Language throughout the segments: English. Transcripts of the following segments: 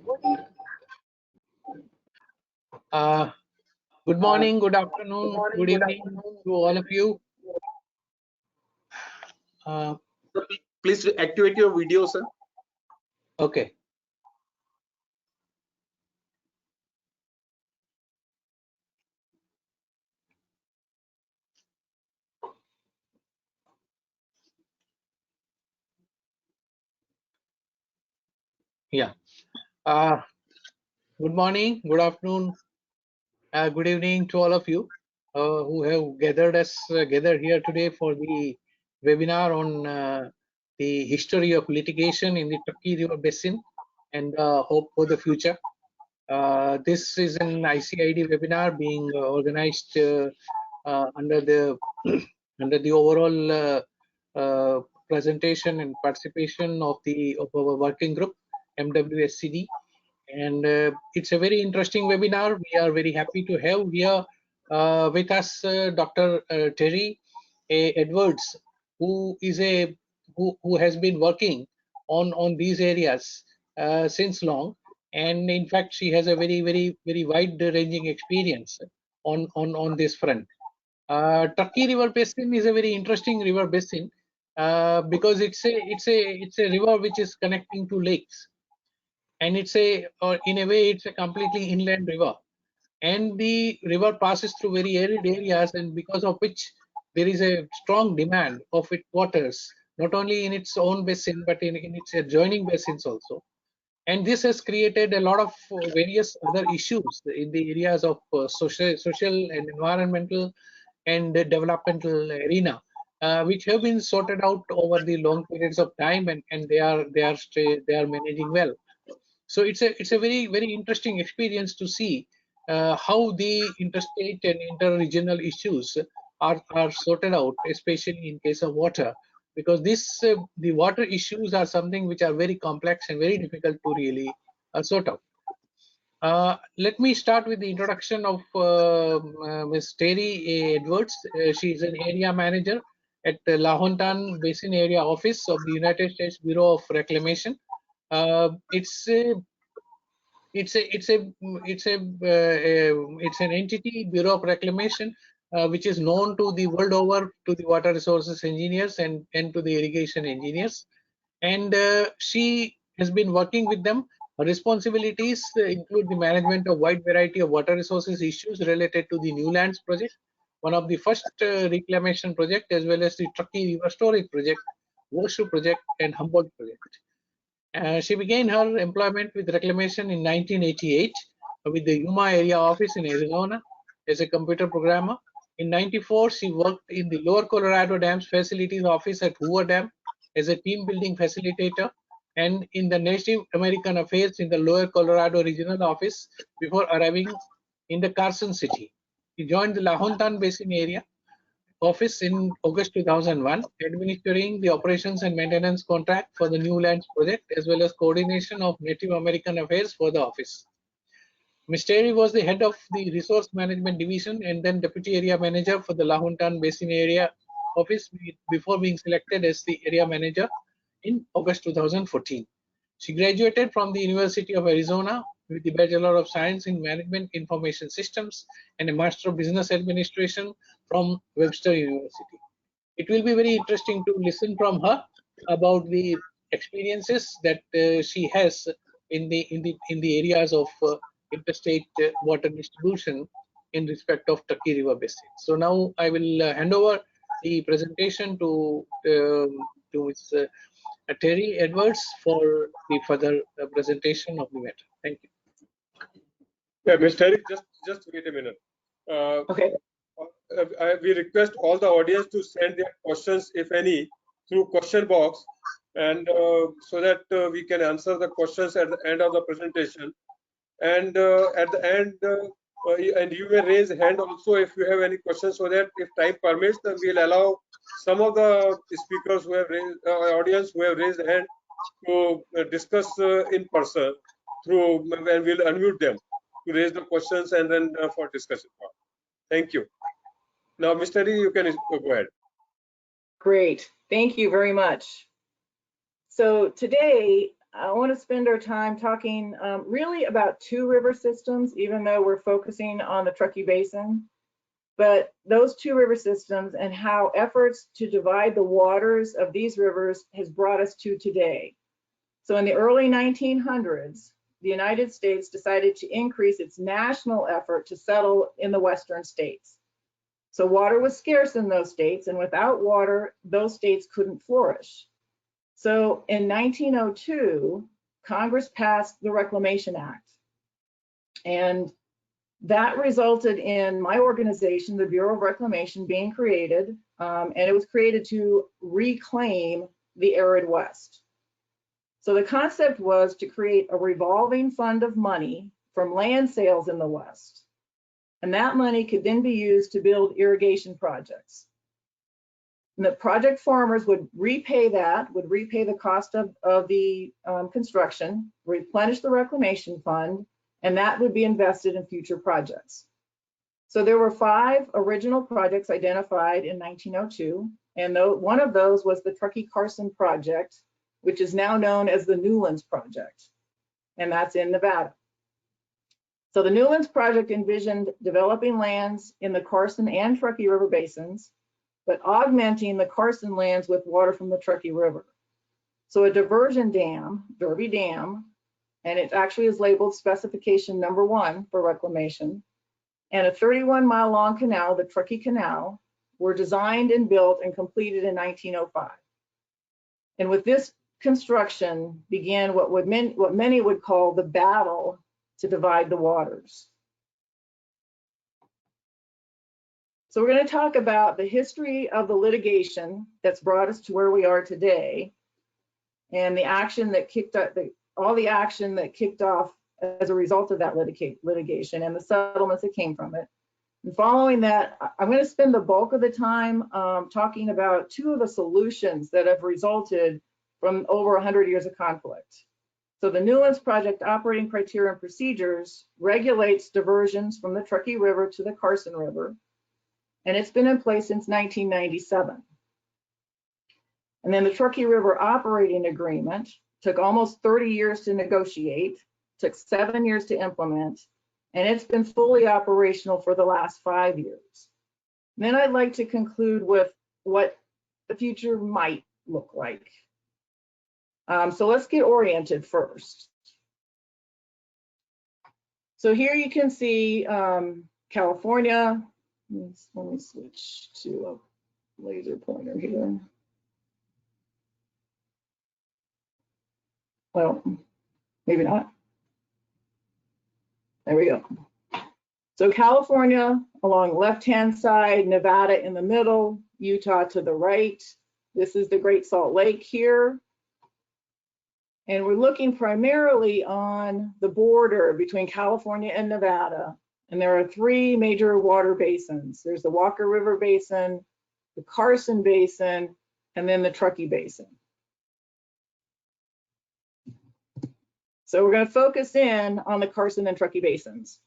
Good morning, good afternoon, good evening to all of you. Please activate your video, sir. Okay. Yeah. Good morning, good afternoon, good evening to all of you who have gathered here today for the webinar on the history of litigation in the Truckee River Basin and hope for the future. This is an ICID webinar being organized under the under the overall presentation and participation of our working group MWSCD, and it's a very interesting webinar. We are very happy to have here with us Dr. Terri Edwards, who has been working on these areas since long, and in fact she has a very wide ranging experience on this front. Truckee River Basin is a very interesting river basin because it's a river which is connecting two lakes, and in a way it's a completely inland river, and the river passes through very arid areas, and because of which there is a strong demand of its waters, not only in its own basin but in its adjoining basins also. And this has created a lot of various other issues in the areas of social and environmental and developmental arena, which have been sorted out over the long periods of time, and they are managing well. So it's a very interesting experience to see how the interstate and inter-regional issues are sorted out, especially in case of water, because the water issues are something which are very complex and very difficult to really sort out. Let me start with the introduction of Ms. Terri Edwards. She is an area manager at the Lahontan Basin Area Office of the United States Bureau of Reclamation. It's an entity, Bureau of Reclamation, which is known to the world over to the water resources engineers and to the irrigation engineers, and she has been working with them. Her responsibilities include the management of wide variety of water resources issues related to the Newlands Project, one of the first reclamation project, as well as the Truckee River Storage Project, Washoe Project, and Humboldt Project. She began her employment with Reclamation in 1988 with the Yuma Area Office in Arizona as a computer programmer. In 94, she worked in the Lower Colorado Dam's Facilities Office at Hoover Dam as a team building facilitator, and in the Native American Affairs in the Lower Colorado Regional Office before arriving in the Carson City. She joined the Lahontan Basin Area Office in August 2001, administering the operations and maintenance contract for the Newlands Project, as well as coordination of Native American affairs for the office. Ms. Terri was the head of the Resource Management Division and then Deputy Area Manager for the Lahontan Basin Area Office before being selected as the Area Manager in August 2014. She graduated from the University of Arizona with the Bachelor of Science in Management Information Systems and a Master of Business Administration from Webster University. It will be very interesting to listen from her about the experiences that she has in the areas of interstate water distribution in respect of Truckee River Basin. So now I will hand over the presentation to Ms. Terri Edwards for the further presentation of the matter. Thank you. Yeah, Ms. Terri, just wait a minute. Okay. We request all the audience to send their questions, if any, through question box, and so that we can answer the questions at the end of the presentation. And at the end, and you may raise hand also if you have any questions, so that if time permits, then we'll allow some of the speakers who have raised, audience who have raised hand to discuss in person through, and we'll unmute them to raise the questions and then for discussion. Thank you. Now, Mr. Terri, you can go ahead. Great. Thank you very much. So today, I want to spend our time talking really about two river systems, even though we're focusing on the Truckee Basin. But those two river systems and how efforts to divide the waters of these rivers has brought us to today. So in the early 1900s, the United States decided to increase its national effort to settle in the western states. So water was scarce in those states, and without water, those states couldn't flourish. So in 1902, Congress passed the Reclamation Act. And that resulted in my organization, the Bureau of Reclamation, being created. And it was created to reclaim the arid West. So the concept was to create a revolving fund of money from land sales in the West. And that money could then be used to build irrigation projects. And the project farmers would repay the cost of the construction, replenish the reclamation fund, and that would be invested in future projects. So there were 5 original projects identified in 1902, and one of those was the Truckee Carson Project, which is now known as the Newlands Project, and that's in Nevada. So the Newlands Project envisioned developing lands in the Carson and Truckee River basins, but augmenting the Carson lands with water from the Truckee River. So a diversion dam, Derby Dam, and it actually is labeled specification number 1 for reclamation, and a 31-mile long canal, the Truckee Canal, were designed and built and completed in 1905. And with this construction began what many would call the battle to divide the waters. So we're going to talk about the history of the litigation that's brought us to where we are today, and the action that kicked up, all the action that kicked off as a result of that litigation and the settlements that came from it. And following that, I'm going to spend the bulk of the time talking about 2 of the solutions that have resulted from over 100 years of conflict. So the Newlands Project Operating Criteria and Procedures regulates diversions from the Truckee River to the Carson River, and it's been in place since 1997. And then the Truckee River Operating Agreement took almost 30 years to negotiate, took 7 years to implement, and it's been fully operational for the last 5 years. And then I'd like to conclude with what the future might look like. So let's get oriented first. So here you can see California. Let me switch to a laser pointer here. Well, maybe not. There we go. So California along the left-hand side, Nevada in the middle, Utah to the right. This is the Great Salt Lake here. And we're looking primarily on the border between California and Nevada. And there are 3 major water basins. There's the Walker River Basin, the Carson Basin, and then the Truckee Basin. So we're going to focus in on the Carson and Truckee basins.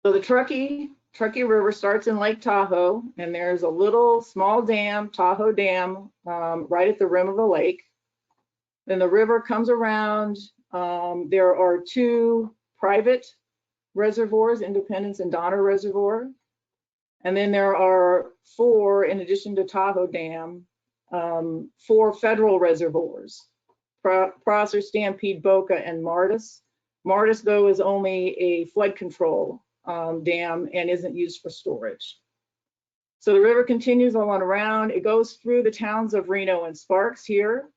So the Truckee River starts in Lake Tahoe, and there's a little small dam, Tahoe Dam, right at the rim of the lake. Then the river comes around. There are 2 private reservoirs, Independence and Donner Reservoir. And then there are 4, in addition to Tahoe Dam, 4 federal reservoirs, Prosser, Stampede, Boca, and Martis. Martis, though, is only a flood control dam and isn't used for storage. So the river continues on around. It goes through the towns of Reno and Sparks here,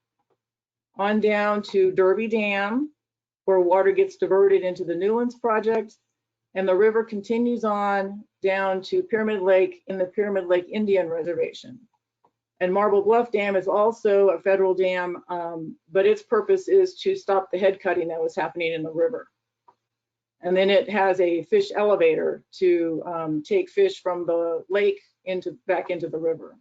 on down to Derby Dam, where water gets diverted into the Newlands Project, and the river continues on down to Pyramid Lake in the Pyramid Lake Indian Reservation. And Marble Bluff Dam is also a federal dam, but its purpose is to stop the head cutting that was happening in the river. And then it has a fish elevator to take fish from the lake back into the river.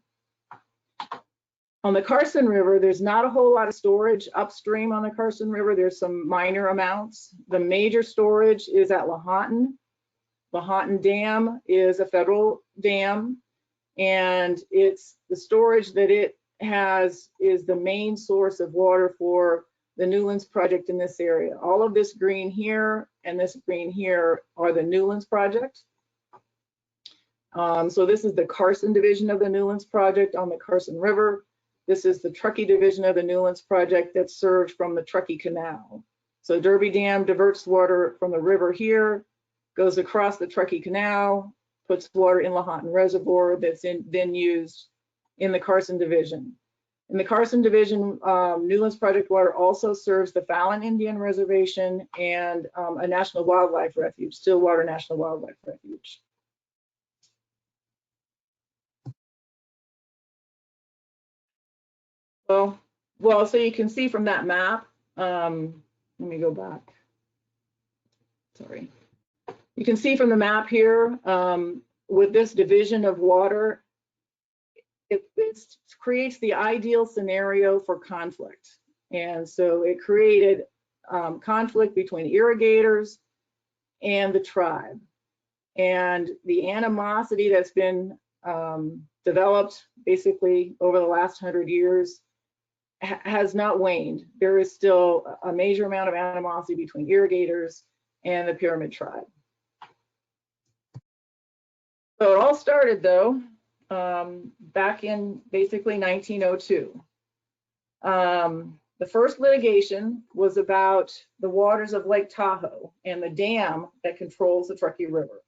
On the Carson River, there's not a whole lot of storage upstream on the Carson River. There's some minor amounts. The major storage is at Lahontan. Lahontan Dam is a federal dam, and it's the storage that it has is the main source of water for the Newlands Project in this area. All of this green here and this green here are the Newlands Project. So this is the Carson division of the Newlands Project on the Carson River. This is the Truckee division of the Newlands Project that's served from the Truckee Canal. So Derby Dam diverts water from the river here, goes across the Truckee Canal, puts water in Lahontan Reservoir that's then used in the Carson division. In the Carson division, Newlands Project water also serves the Fallon Indian Reservation and a National Wildlife Refuge, Stillwater National Wildlife Refuge. Well, so you can see from that map, let me go back. Sorry. You can see from the map here, with this division of water, it creates the ideal scenario for conflict. And so it created conflict between irrigators and the tribe. And the animosity that's been developed basically over the last 100 years has not waned. There is still a major amount of animosity between irrigators and the Pyramid tribe. So it all started though back in basically 1902. The first litigation was about the waters of Lake Tahoe and the dam that controls the Truckee River.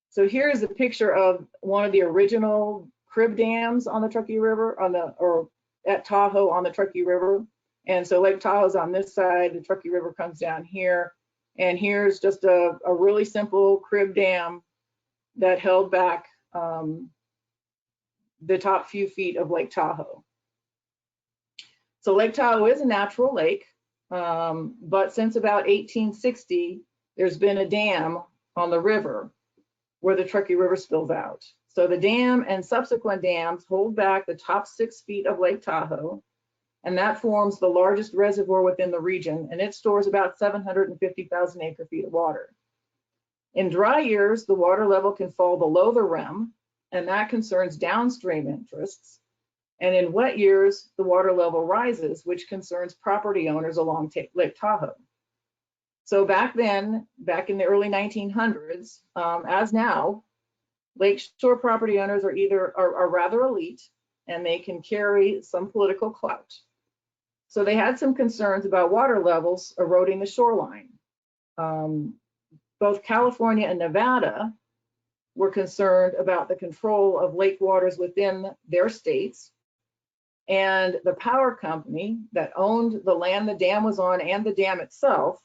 So here's a picture of one of the original crib dams on the Truckee River, or at Tahoe on the Truckee River. And so Lake Tahoe's on this side, the Truckee River comes down here. And here's just a really simple crib dam that held back the top few feet of Lake Tahoe. So Lake Tahoe is a natural lake, but since about 1860, there's been a dam on the river where the Truckee River spills out. So the dam and subsequent dams hold back the top 6 feet of Lake Tahoe, and that forms the largest reservoir within the region, and it stores about 750,000 acre-feet of water. In dry years, the water level can fall below the rim, and that concerns downstream interests. And in wet years, the water level rises, which concerns property owners along Lake Tahoe. So back then, back in the early 1900s, as now, lakeshore property owners are rather elite, and they can carry some political clout. So they had some concerns about water levels eroding the shoreline. Both California and Nevada were concerned about the control of lake waters within their states. And the power company that owned the land the dam was on and the dam itself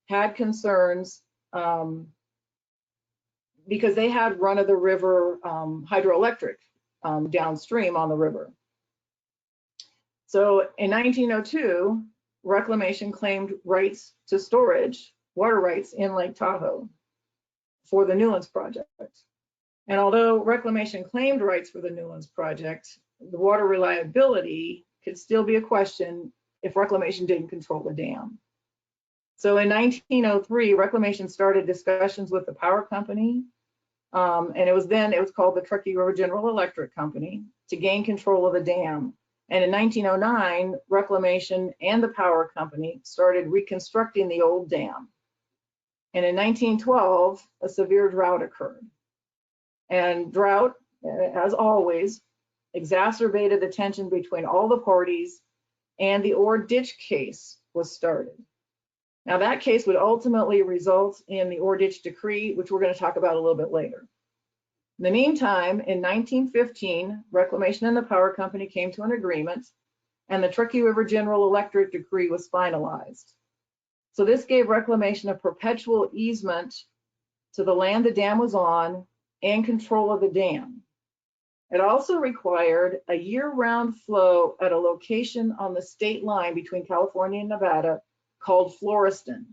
had concerns because they had run-of-the-river hydroelectric downstream on the river. So in 1902, Reclamation claimed rights to storage, water rights in Lake Tahoe for the Newlands Project. And although Reclamation claimed rights for the Newlands Project, the water reliability could still be a question if Reclamation didn't control the dam. So in 1903, Reclamation started discussions with the power company, and it was called the Truckee River General Electric Company, to gain control of the dam. And in 1909, Reclamation and the power company started reconstructing the old dam. And in 1912, a severe drought occurred. And drought, as always, exacerbated the tension between all the parties, and the Ore Ditch case was started. Now that case would ultimately result in the Ore Ditch Decree, which we're going to talk about a little bit later. In the meantime, in 1915, Reclamation and the power company came to an agreement, and the Truckee River General Electric Decree was finalized. So this gave Reclamation a perpetual easement to the land the dam was on and control of the dam. It also required a year-round flow at a location on the state line between California and Nevada called Fluorescent.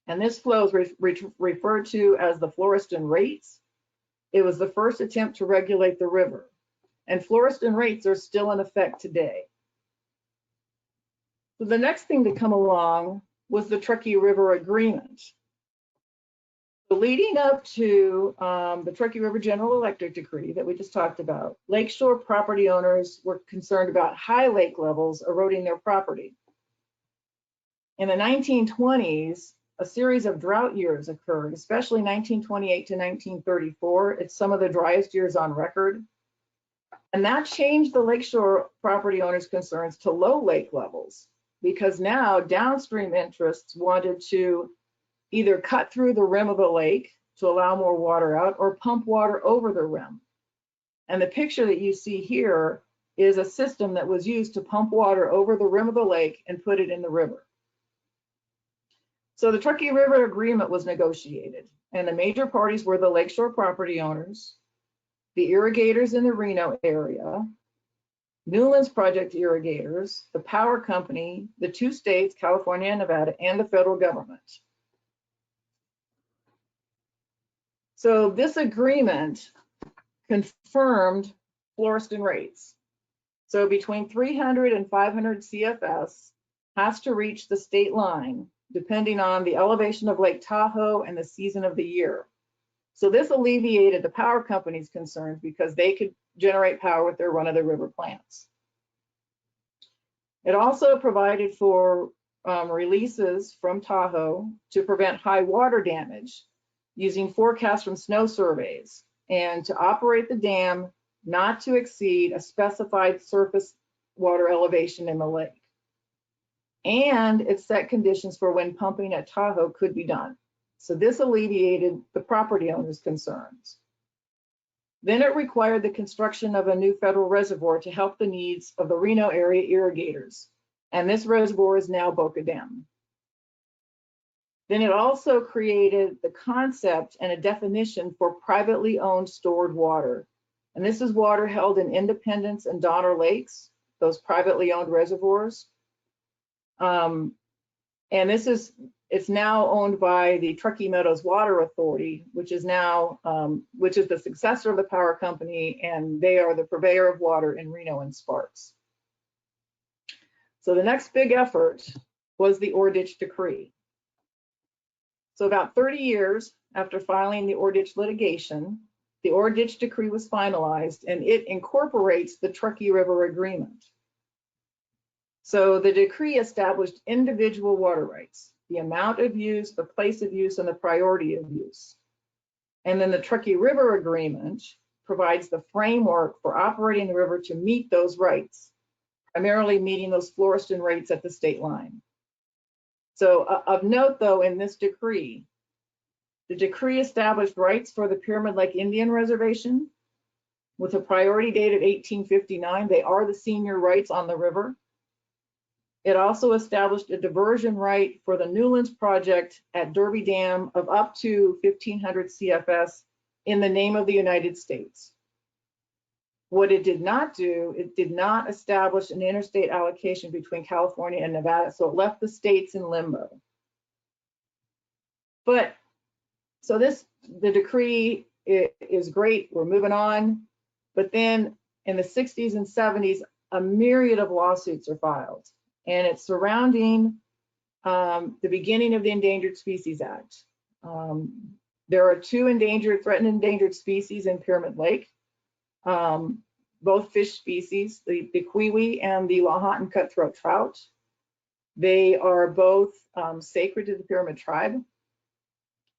And this flow is referred to as the Fluorescent Rates. It was the first attempt to regulate the river. And Fluorescent Rates are still in effect today. So the next thing to come along was the Truckee River Agreement. So leading up to the Truckee River General Electric Decree that we just talked about, lakeshore property owners were concerned about high lake levels eroding their property. In the 1920s, a series of drought years occurred, especially 1928 to 1934. It's some of the driest years on record. And that changed the lakeshore property owners' concerns to low lake levels, because now downstream interests wanted to either cut through the rim of the lake to allow more water out or pump water over the rim. And the picture that you see here is a system that was used to pump water over the rim of the lake and put it in the river. So the Truckee River Agreement was negotiated, and the major parties were the lakeshore property owners, the irrigators in the Reno area, Newlands Project irrigators, the power company, the two states, California and Nevada, and the federal government. So this agreement confirmed Fluorescent Rates. So between 300 and 500 CFS has to reach the state line, depending on the elevation of Lake Tahoe and the season of the year. So this alleviated the power company's concerns because they could generate power with their run-of-the-river plants. It also provided for releases from Tahoe to prevent high water damage using forecasts from snow surveys, and to operate the dam not to exceed a specified surface water elevation in the lake. And it set conditions for when pumping at Tahoe could be done. So this alleviated the property owners' concerns. Then it required the construction of a new federal reservoir to help the needs of the Reno area irrigators. And this reservoir is now Boca Dam. Then it also created the concept and a definition for privately owned stored water. And this is water held in Independence and Donner Lakes, those privately owned reservoirs. And it's now owned by the Truckee Meadows Water Authority, which is now, which is the successor of the power company, and they are the purveyor of water in Reno and Sparks. So the next big effort was the Ore-Ditch Decree. So about 30 years after filing the Ore-Ditch litigation, the Ore-Ditch Decree was finalized, and it incorporates the Truckee River Agreement. So the decree established individual water rights, the amount of use, the place of use, and the priority of use. And then the Truckee River Agreement provides the framework for operating the river to meet those rights, primarily meeting those Fluorescent Rates at the state line. So of note, though, in this decree, the decree established rights for the Pyramid Lake Indian Reservation with a priority date of 1859. They are the senior rights on the river. It also established a diversion right for the Newlands Project at Derby Dam of up to 1,500 CFS in the name of the United States. What it did not do, it did not establish an interstate allocation between California and Nevada, so it left the states in limbo. But, so the decree is great, we're moving on, but then in the 60s and 70s, a myriad of lawsuits are filed, and it's surrounding the beginning of the Endangered Species Act. There are two threatened endangered species in Pyramid Lake. Both fish species, the kiwi and the Lahontan cutthroat trout. They are both sacred to the Pyramid tribe.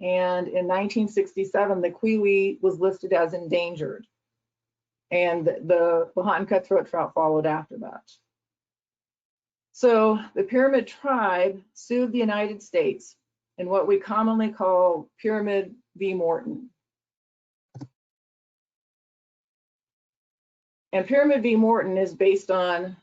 And in 1967, the kiwi was listed as endangered. And the Lahontan cutthroat trout followed after that. So the Pyramid tribe sued the United States in what we commonly call Pyramid v. Morton. And Pyramid v. Morton is based on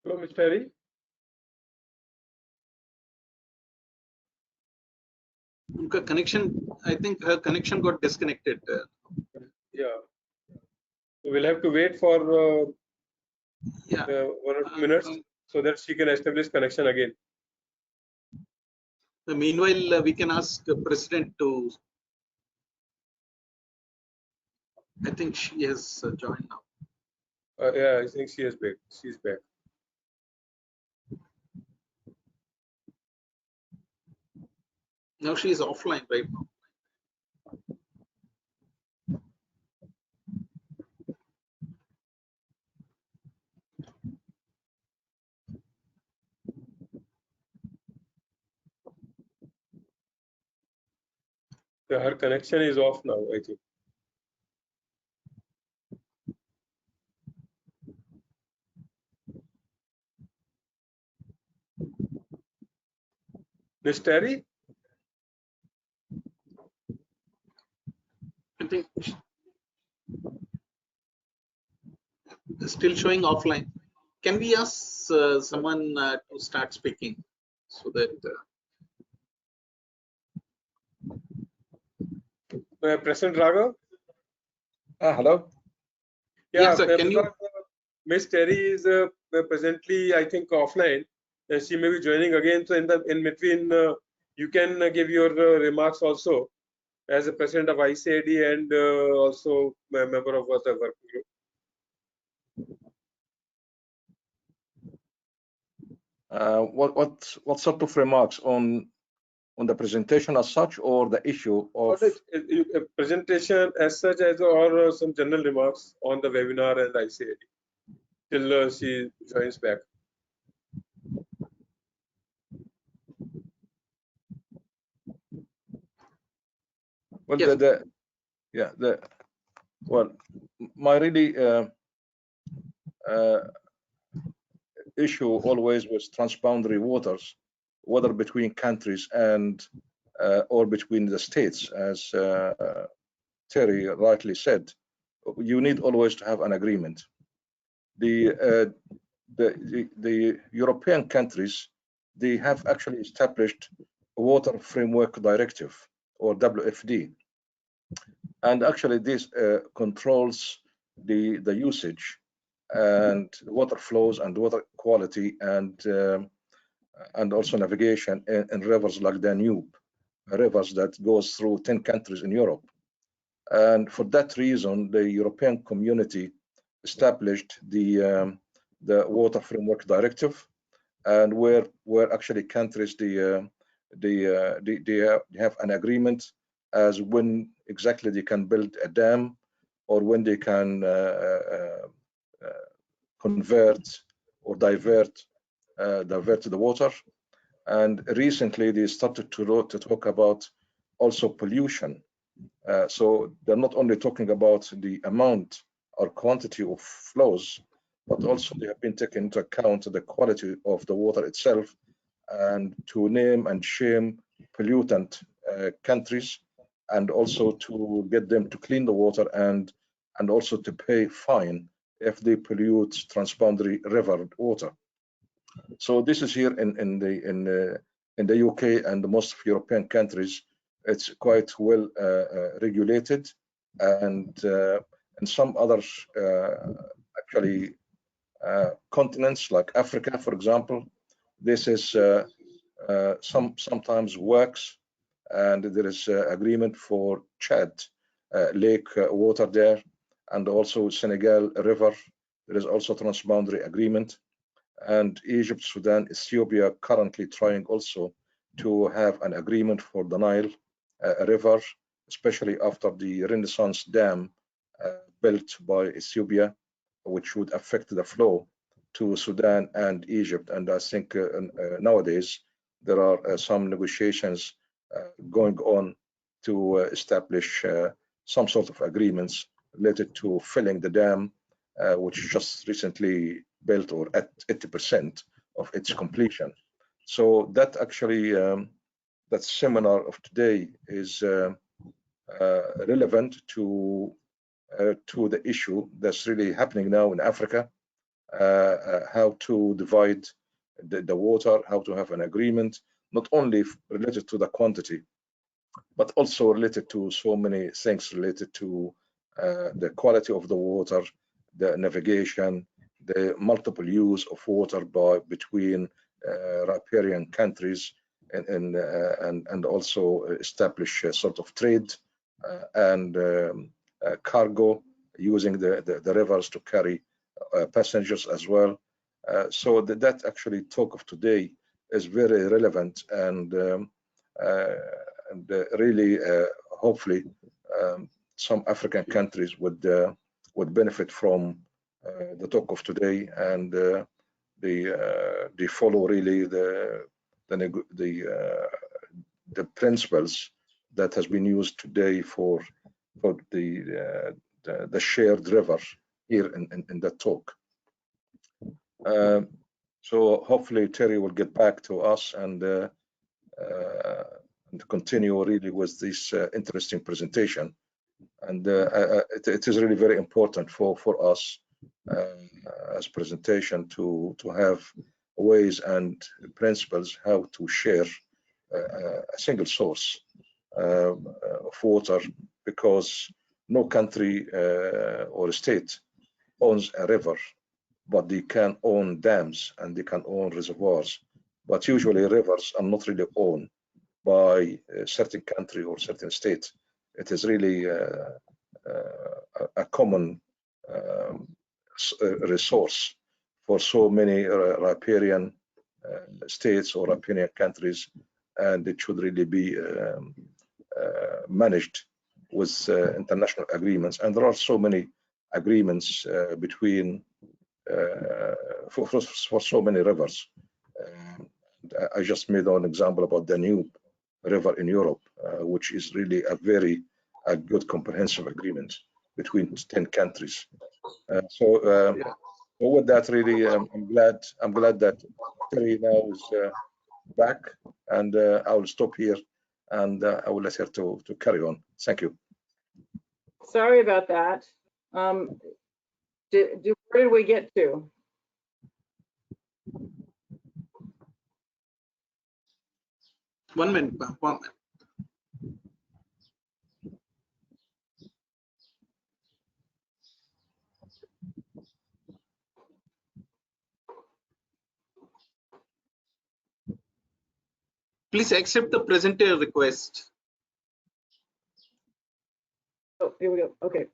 Hello, Ms. Terri. Connection, I think her connection got disconnected. Yeah. We'll have to wait for 1 or 2 minutes so that she can establish connection again. Meanwhile, we can ask the President to. I think she has joined now. Yeah, I think she is back. She's back. Now she is offline right now. Yeah, her connection is off now, I think. Miss Terri? I think still showing offline. Can we ask someone to start speaking so that President Raghav? Hello. Yeah, yes, sir. Can you? Miss Terri is presently, I think, offline. She may be joining again. So in between, you can give your remarks also as a president of ICID and also a member of the working group. What sort of remarks on the presentation as such, or the issue of a presentation as such, as or some general remarks on the webinar and ICID till she joins back. well, Yes. my really issue always was transboundary waters, whether between countries and or between the states, as Terry rightly said. You need always to have an agreement. The European countries, they have actually established a Water Framework Directive, or WFD, and actually this controls the usage and water flows and water quality and also navigation in rivers like Danube, rivers that goes through 10 countries in Europe. And for that reason, the European Community established the Water Framework Directive, and where actually countries they have an agreement as when exactly they can build a dam, or when they can convert or divert the water. And recently they started to talk about also pollution. So they're not only talking about the amount or quantity of flows, but also they have been taking into account the quality of the water itself, and to name and shame pollutant countries, and also to get them to clean the water and also to pay fine if they pollute transboundary river water. So this is here in the UK and most of European countries. It's quite well regulated, and in some other actually continents like Africa, for example, this is sometimes works, and there is agreement for Chad lake water there, and also Senegal River. There is also transboundary agreement, and Egypt, Sudan, Ethiopia currently trying also to have an agreement for the Nile River, especially after the Renaissance Dam built by Ethiopia, which would affect the flow to Sudan and Egypt. And I think nowadays there are some negotiations going on to establish some sort of agreements related to filling the dam, which just recently built, or at 80% of its completion. So that actually, that seminar of today is relevant to the issue that's really happening now in Africa, how to divide the water, how to have an agreement, not only related to the quantity, but also related to so many things related to the quality of the water, the navigation, the multiple use of water between riparian countries, and also establish a sort of trade and cargo using the rivers to carry passengers as well. So that actually talk of today is very relevant, and really hopefully some African countries would benefit from the talk of today, and they follow really the principles that has been used today for the shared river here in that talk. So hopefully Terri will get back to us and continue really with this interesting presentation. And it is really very important for us as presentation to have ways and principles how to share a single source of water, because no country or state owns a river, but they can own dams and they can own reservoirs. But usually rivers are not really owned by a certain country or certain state. It is really a common resource for so many riparian states or riparian countries, and it should really be managed with international agreements. And there are so many agreements between for so many rivers. I just made an example about the Danube River in Europe, which is really a good comprehensive agreement between 10 countries. So with that, really, I'm glad that Terri now is back, and I will stop here, and I will let her to carry on. Thank you. Sorry about that. Where did we get to? One minute. Please accept the presenter request. Oh, here we go. Okay.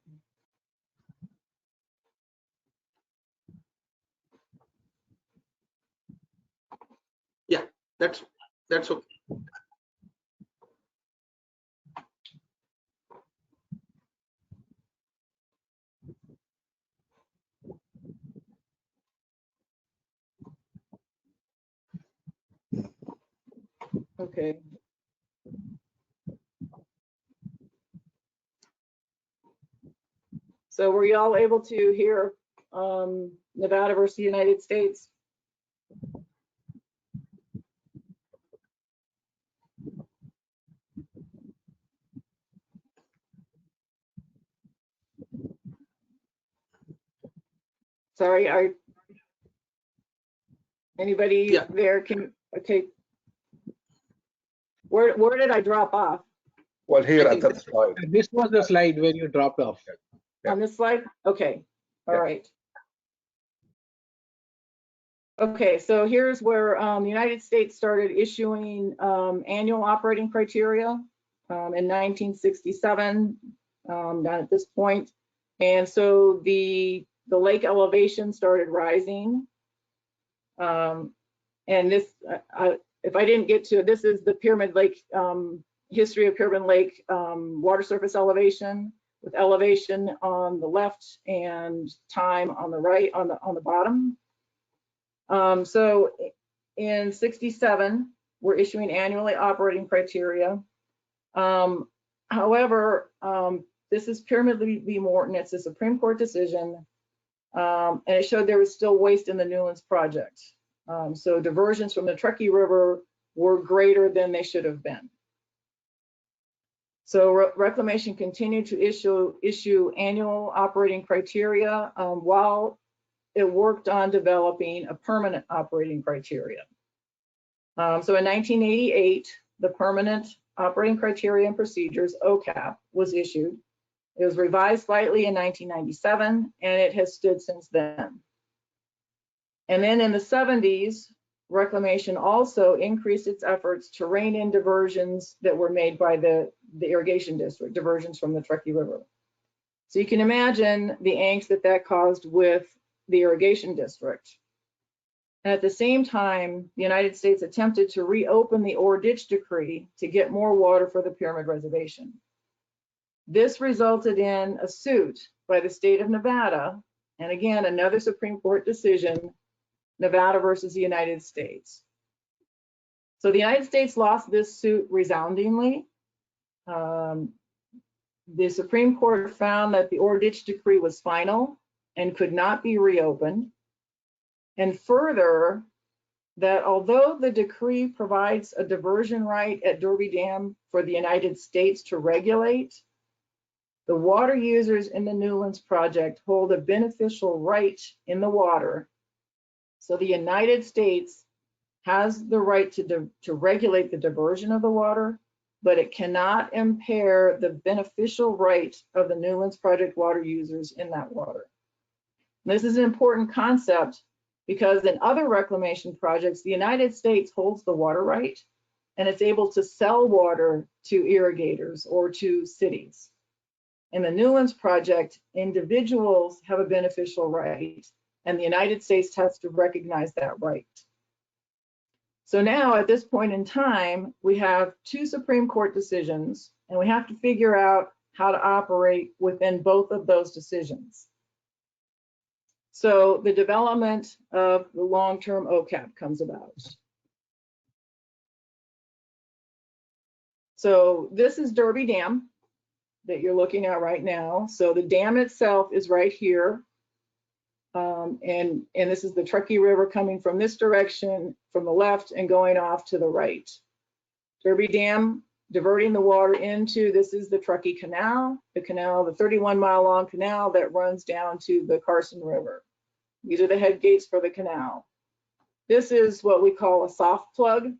Yeah, that's okay. Okay. So were you all able to hear Nevada versus the United States? Sorry, anybody there can, okay. Where did I drop off? Well, here at that slide. This was the slide where you dropped off. On this slide? Okay, all right. Okay, so here's where the United States started issuing annual operating criteria in 1967, down at this point. And so the lake elevation started rising. And this, if I didn't get to it, this is the Pyramid Lake, history of Pyramid Lake water surface elevation, with elevation on the left and time on the right, on the bottom. So in 67, we're issuing annually operating criteria. However, this is Pyramid v. Morton. It's a Supreme Court decision, and it showed there was still waste in the Newlands Project. So diversions from the Truckee River were greater than they should have been. So Reclamation continued to issue annual operating criteria while it worked on developing a permanent operating criteria. So in 1988, the Permanent Operating Criteria and Procedures, OCAP, was issued. It was revised slightly in 1997, and it has stood since then. And then in the 70s, Reclamation also increased its efforts to rein in diversions that were made by the irrigation district, diversions from the Truckee River. So you can imagine the angst that caused with the irrigation district. And at the same time, the United States attempted to reopen the Ore Ditch Decree to get more water for the Pyramid Reservation. This resulted in a suit by the state of Nevada, and again, another Supreme Court decision, Nevada versus the United States. So the United States lost this suit resoundingly. The Supreme Court found that the Ore Ditch Decree was final and could not be reopened. And further, that although the decree provides a diversion right at Derby Dam for the United States to regulate, the water users in the Newlands Project hold a beneficial right in the water. So the United States has the right to regulate the diversion of the water, but it cannot impair the beneficial right of the Newlands Project water users in that water. This is an important concept because in other reclamation projects, the United States holds the water right, and it's able to sell water to irrigators or to cities. In the Newlands Project, individuals have a beneficial right, and the United States has to recognize that right. So now at this point in time, we have two Supreme Court decisions, and we have to figure out how to operate within both of those decisions. So the development of the long-term Ocap comes about. So this is Derby Dam that you're looking at right now. So the dam itself is right here. And this is the Truckee River coming from this direction, from the left, and going off to the right. Derby Dam diverting the water into, this is the Truckee Canal, the 31-mile long canal that runs down to the Carson River. These are the head gates for the canal. This is what we call a soft plug.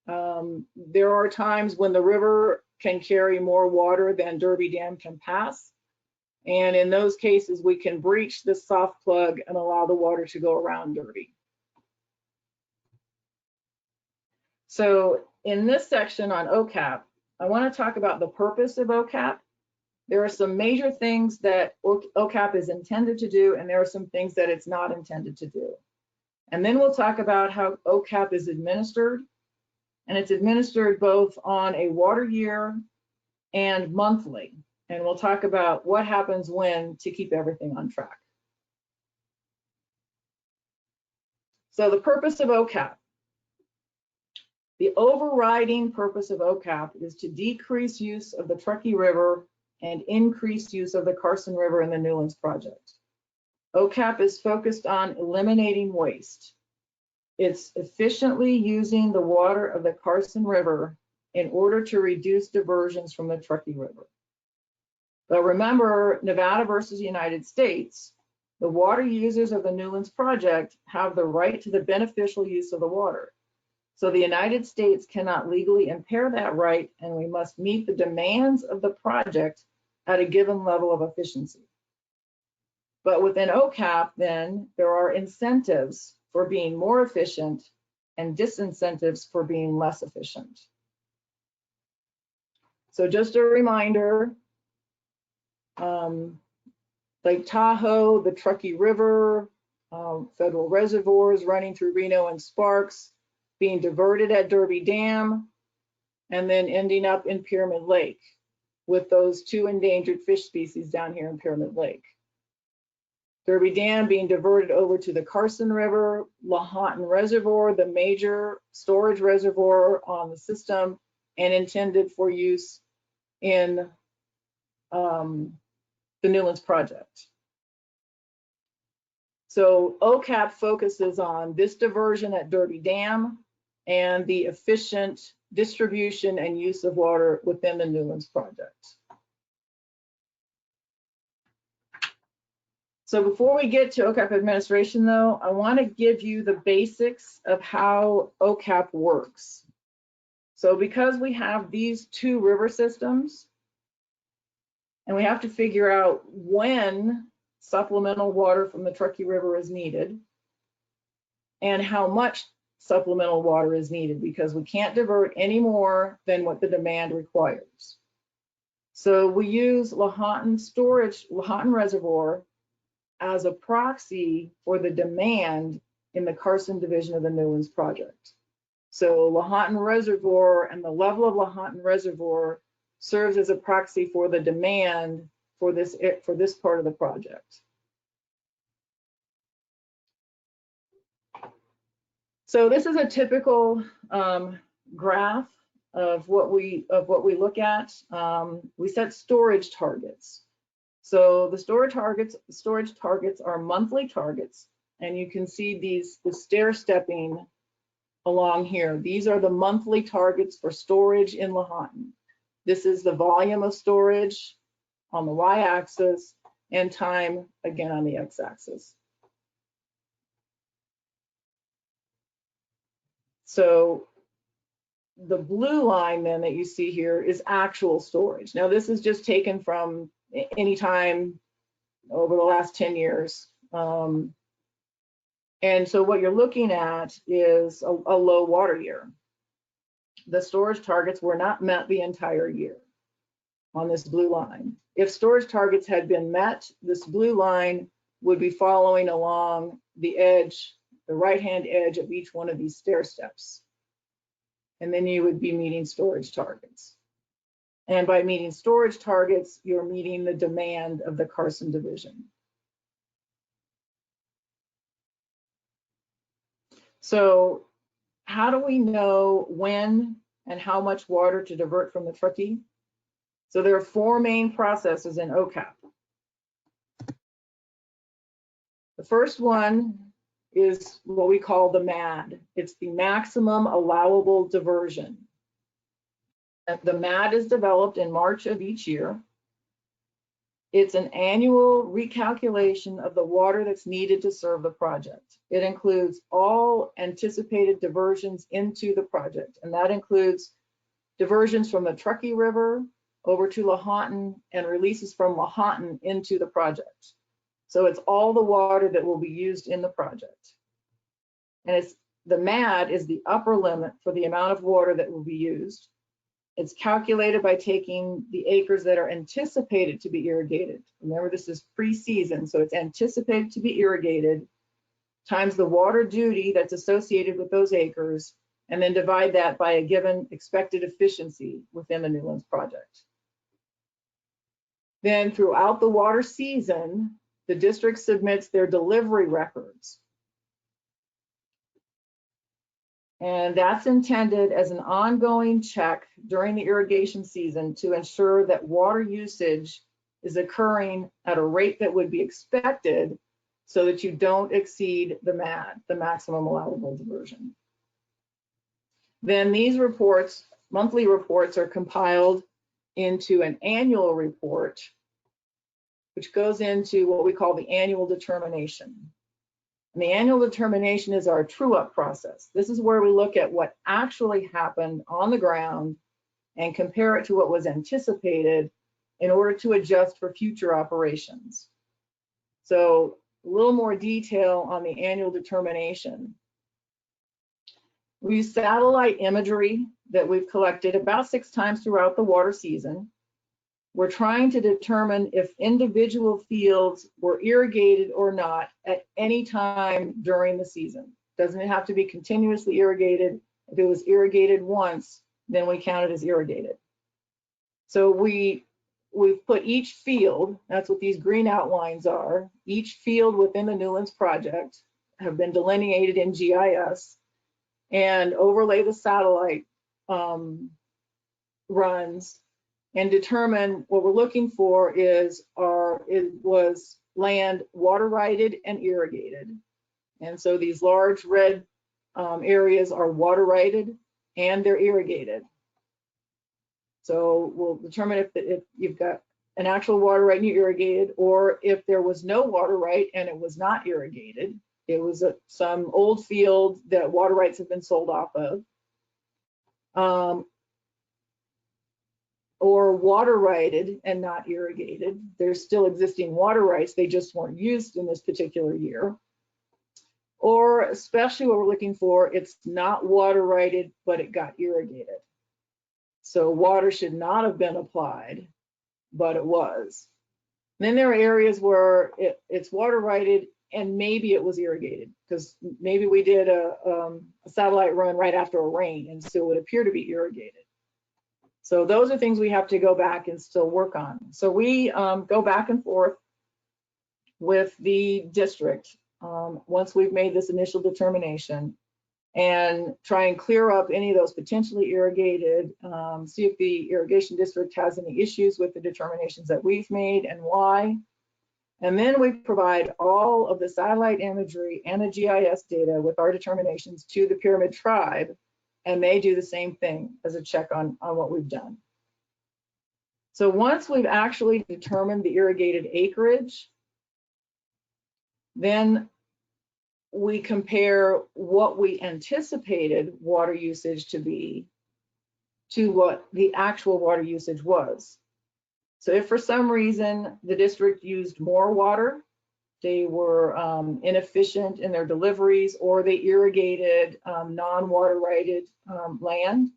There are times when the river can carry more water than Derby Dam can pass. And in those cases, we can breach this soft plug and allow the water to go around Derby. So in this section on Ocap, I want to talk about the purpose of Ocap. There are some major things that Ocap is intended to do, and there are some things that it's not intended to do. And then we'll talk about how Ocap is administered. And it's administered both on a water year and monthly. And we'll talk about what happens when to keep everything on track. So the purpose of Ocap. The overriding purpose of Ocap is to decrease use of the Truckee River and increase use of the Carson River in the Newlands Project. Ocap is focused on eliminating waste. It's efficiently using the water of the Carson River in order to reduce diversions from the Truckee River. But remember, Nevada versus the United States, the water users of the Newlands Project have the right to the beneficial use of the water. So the United States cannot legally impair that right, and we must meet the demands of the project at a given level of efficiency. But within Ocap, then, there are incentives for being more efficient and disincentives for being less efficient. So just a reminder, Lake Tahoe, the Truckee River, federal reservoirs running through Reno and Sparks, being diverted at Derby Dam, and then ending up in Pyramid Lake with those two endangered fish species down here in Pyramid Lake. Derby Dam being diverted over to the Carson River, Lahontan Reservoir, the major storage reservoir on the system, and intended for use in the Newlands Project. So Ocap focuses on this diversion at Derby Dam and the efficient distribution and use of water within the Newlands Project. So before we get to Ocap administration though, I want to give you the basics of how Ocap works. So because we have these two river systems, And we have to figure out when supplemental water from the Truckee River is needed and how much supplemental water is needed, because we can't divert any more than what the demand requires. So we use Lahontan Reservoir as a proxy for the demand in the Carson division of the Newlands Project. So Lahontan Reservoir and the level of Lahontan Reservoir serves as a proxy for the demand for this part of the project. So this is a typical graph of what we look at. We set storage targets. So the storage targets are monthly targets, and you can see the stair stepping along here. These are the monthly targets for storage in Lahontan. This is the volume of storage on the y-axis and time again on the x-axis. So the blue line then that you see here is actual storage. Now this is just taken from any time over the last 10 years. And so what you're looking at is a low water year. The storage targets were not met the entire year on this blue line. If storage targets had been met, this blue line would be following along the edge, the right-hand edge of each one of these stair steps. And then you would be meeting storage targets. And by meeting storage targets, you're meeting the demand of the Carson division. So how do we know when and how much water to divert from the Truckee? So there are four main processes in Ocap. The first one is what we call the MAD. It's the maximum allowable diversion. The MAD is developed in March of each year. It's an annual recalculation of the water that's needed to serve the project. It includes all anticipated diversions into the project, and that includes diversions from the Truckee River over to Lahontan and releases from Lahontan into the project. So it's all the water that will be used in the project. And the MAD is the upper limit for the amount of water that will be used. It's calculated by taking the acres that are anticipated to be irrigated. Remember, this is pre-season, so it's anticipated to be irrigated, times the water duty that's associated with those acres, and then divide that by a given expected efficiency within the Newlands project. Then throughout the water season, the district submits their delivery records. And that's intended as an ongoing check during the irrigation season to ensure that water usage is occurring at a rate that would be expected so that you don't exceed the MAD, the maximum allowable diversion. Then these reports, monthly reports, are compiled into an annual report, which goes into what we call the annual determination. And the annual determination is our true-up process. This is where we look at what actually happened on the ground and compare it to what was anticipated in order to adjust for future operations. So a little more detail on the annual determination. We use satellite imagery that we've collected about 6 times throughout the water season. We're trying to determine if individual fields were irrigated or not at any time during the season. Doesn't it have to be continuously irrigated? If it was irrigated once, then we count it as irrigated. So we've put each field, that's what these green outlines are, each field within the Newlands project have been delineated in GIS and overlay the satellite runs and determine what we're looking for was land water righted and irrigated. And so these large red areas are water righted and they're irrigated. So we'll determine if you've got an actual water right and you irrigated, or if there was no water right and it was not irrigated. It was some old field that water rights have been sold off of. or water righted and not irrigated. There's still existing water rights, they just weren't used in this particular year. Or especially what we're looking for, it's not water righted, but it got irrigated. So water should not have been applied, but it was. And then there are areas where it's water righted and maybe it was irrigated, because maybe we did a satellite run right after a rain and so it would appear to be irrigated. So those are things we have to go back and still work on. So we go back and forth with the district once we've made this initial determination and try and clear up any of those potentially irrigated, see if the irrigation district has any issues with the determinations that we've made and why. And then we provide all of the satellite imagery and the GIS data with our determinations to the Pyramid Tribe, and they do the same thing as a check on what we've done. So once we've actually determined the irrigated acreage, then we compare what we anticipated water usage to be to what the actual water usage was. So if for some reason the district used more water, they were inefficient in their deliveries, or they irrigated non-water righted land,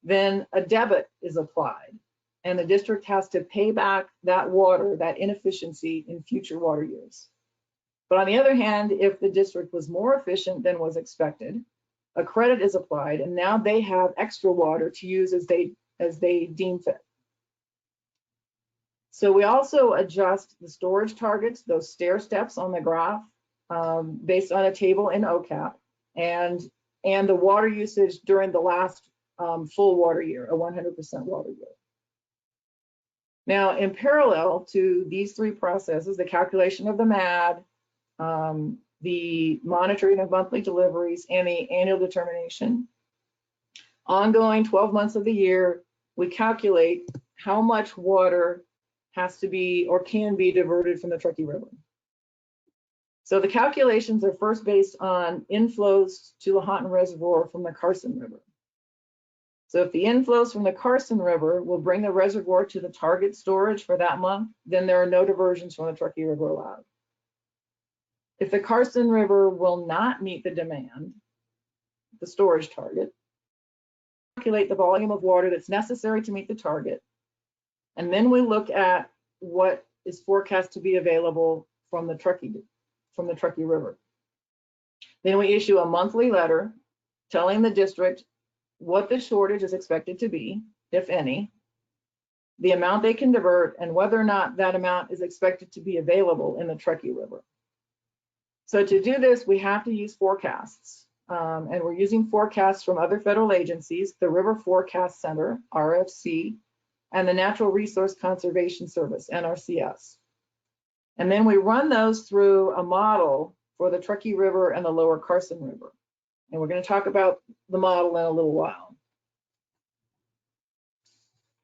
then a debit is applied. And the district has to pay back that water, that inefficiency, in future water years. But on the other hand, if the district was more efficient than was expected, a credit is applied, and now they have extra water to use as they deem fit. So we also adjust the storage targets, those stair steps on the graph, based on a table in Ocap, and the water usage during the last full water year, a 100% water year. Now, in parallel to these three processes, the calculation of the MAD, the monitoring of monthly deliveries, and the annual determination, ongoing 12 months of the year, we calculate how much water has to be or can be diverted from the Truckee River. So the calculations are first based on inflows to Lahontan Reservoir from the Carson River. So if the inflows from the Carson River will bring the reservoir to the target storage for that month, then there are no diversions from the Truckee River allowed. If the Carson River will not meet the demand, the storage target, calculate the volume of water that's necessary to meet the target, and then we look at what is forecast to be available from the Truckee River. Then we issue a monthly letter telling the district what the shortage is expected to be, if any, the amount they can divert, and whether or not that amount is expected to be available in the Truckee River. So to do this, we have to use forecasts, and we're using forecasts from other federal agencies, the River Forecast Center, RFC, and the Natural Resource Conservation Service, NRCS. And then we run those through a model for the Truckee River and the Lower Carson River. And we're going to talk about the model in a little while.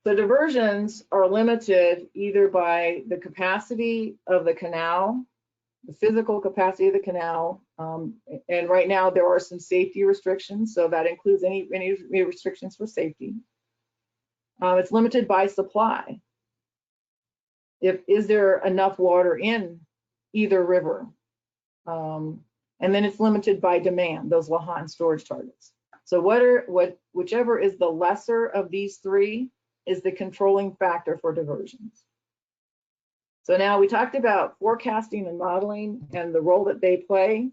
The diversions are limited either by the capacity of the canal, the physical capacity of the canal, and right now there are some safety restrictions, so that includes any restrictions for safety. It's limited by supply. Is there enough water in either river? And then it's limited by demand, those Lahontan storage targets. So whichever is the lesser of these three is the controlling factor for diversions. So now we talked about forecasting and modeling and the role that they play.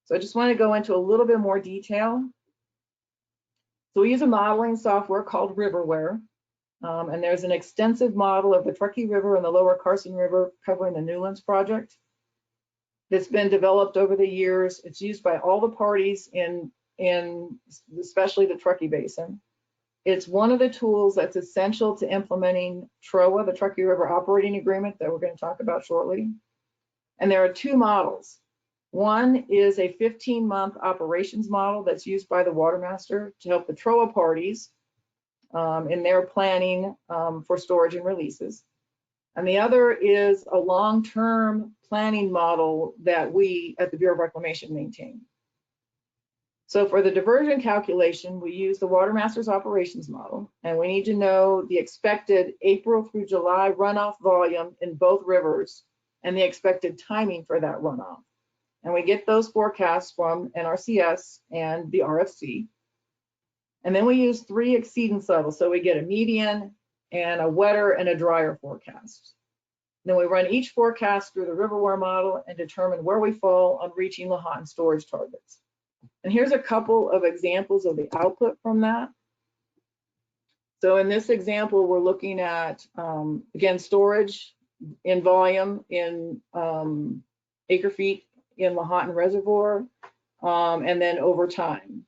So I just want to go into a little bit more detail. So we use a modeling software called Riverware. And there's an extensive model of the Truckee River and the Lower Carson River covering the Newlands Project. It's been developed over the years. It's used by all the parties in especially the Truckee Basin. It's one of the tools that's essential to implementing Troa, the Truckee River Operating Agreement that we're going to talk about shortly. And there are two models. One is a 15-month operations model that's used by the Watermaster to help the Troa parties in their planning for storage and releases. And the other is a long-term planning model that we at the Bureau of Reclamation maintain. So for the diversion calculation, we use the Water Master's operations model, and we need to know the expected April through July runoff volume in both rivers and the expected timing for that runoff. And we get those forecasts from NRCS and the RFC. And then we use 3 exceedance levels. So we get a median and a wetter and a drier forecast. Then we run each forecast through the Riverware model and determine where we fall on reaching Lahontan storage targets. And here's a couple of examples of the output from that. So in this example, we're looking at, again, storage in volume in acre feet in Lahontan Reservoir, and then over time.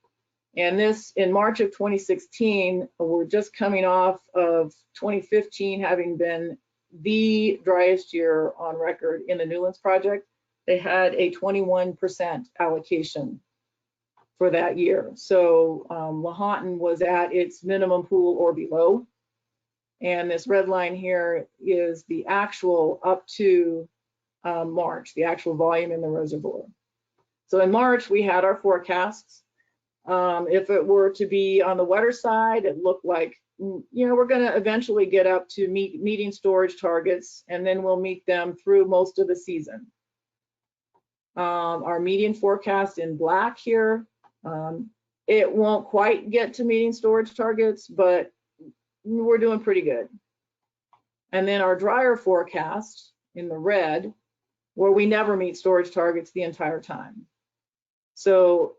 And this, in March of 2016, we're just coming off of 2015 having been the driest year on record in the Newlands Project. They had a 21% allocation for that year. So Lahontan was at its minimum pool or below. And this red line here is the actual up to March, the actual volume in the reservoir. So in March, we had our forecasts. If it were to be on the wetter side, it looked like, we're going to eventually get up to meeting storage targets, and then we'll meet them through most of the season. Our median forecast in black here, it won't quite get to meeting storage targets, but we're doing pretty good. And then our drier forecast in the red, where we never meet storage targets the entire time. So,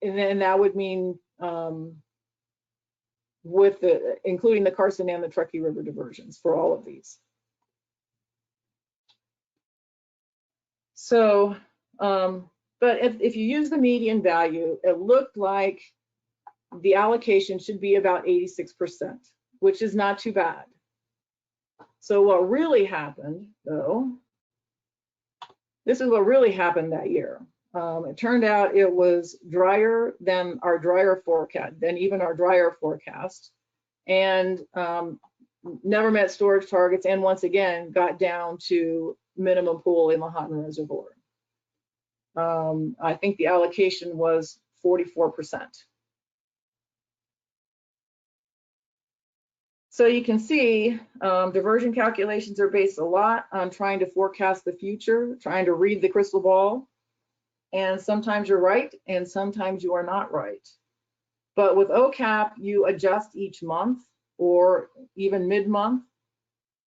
and then that would mean including the Carson and the Truckee River diversions for all of these. So, but if you use the median value, it looked like the allocation should be about 86%, which is not too bad. So what really happened, though, this is what really happened that year. It turned out it was drier than our drier forecast, and never met storage targets, and once again got down to minimum pool in Lahontan Reservoir. I think the allocation was 44%. So you can see diversion calculations are based a lot on trying to forecast the future, trying to read the crystal ball. And sometimes you're right, and sometimes you are not right. But with Ocap, you adjust each month or even mid-month.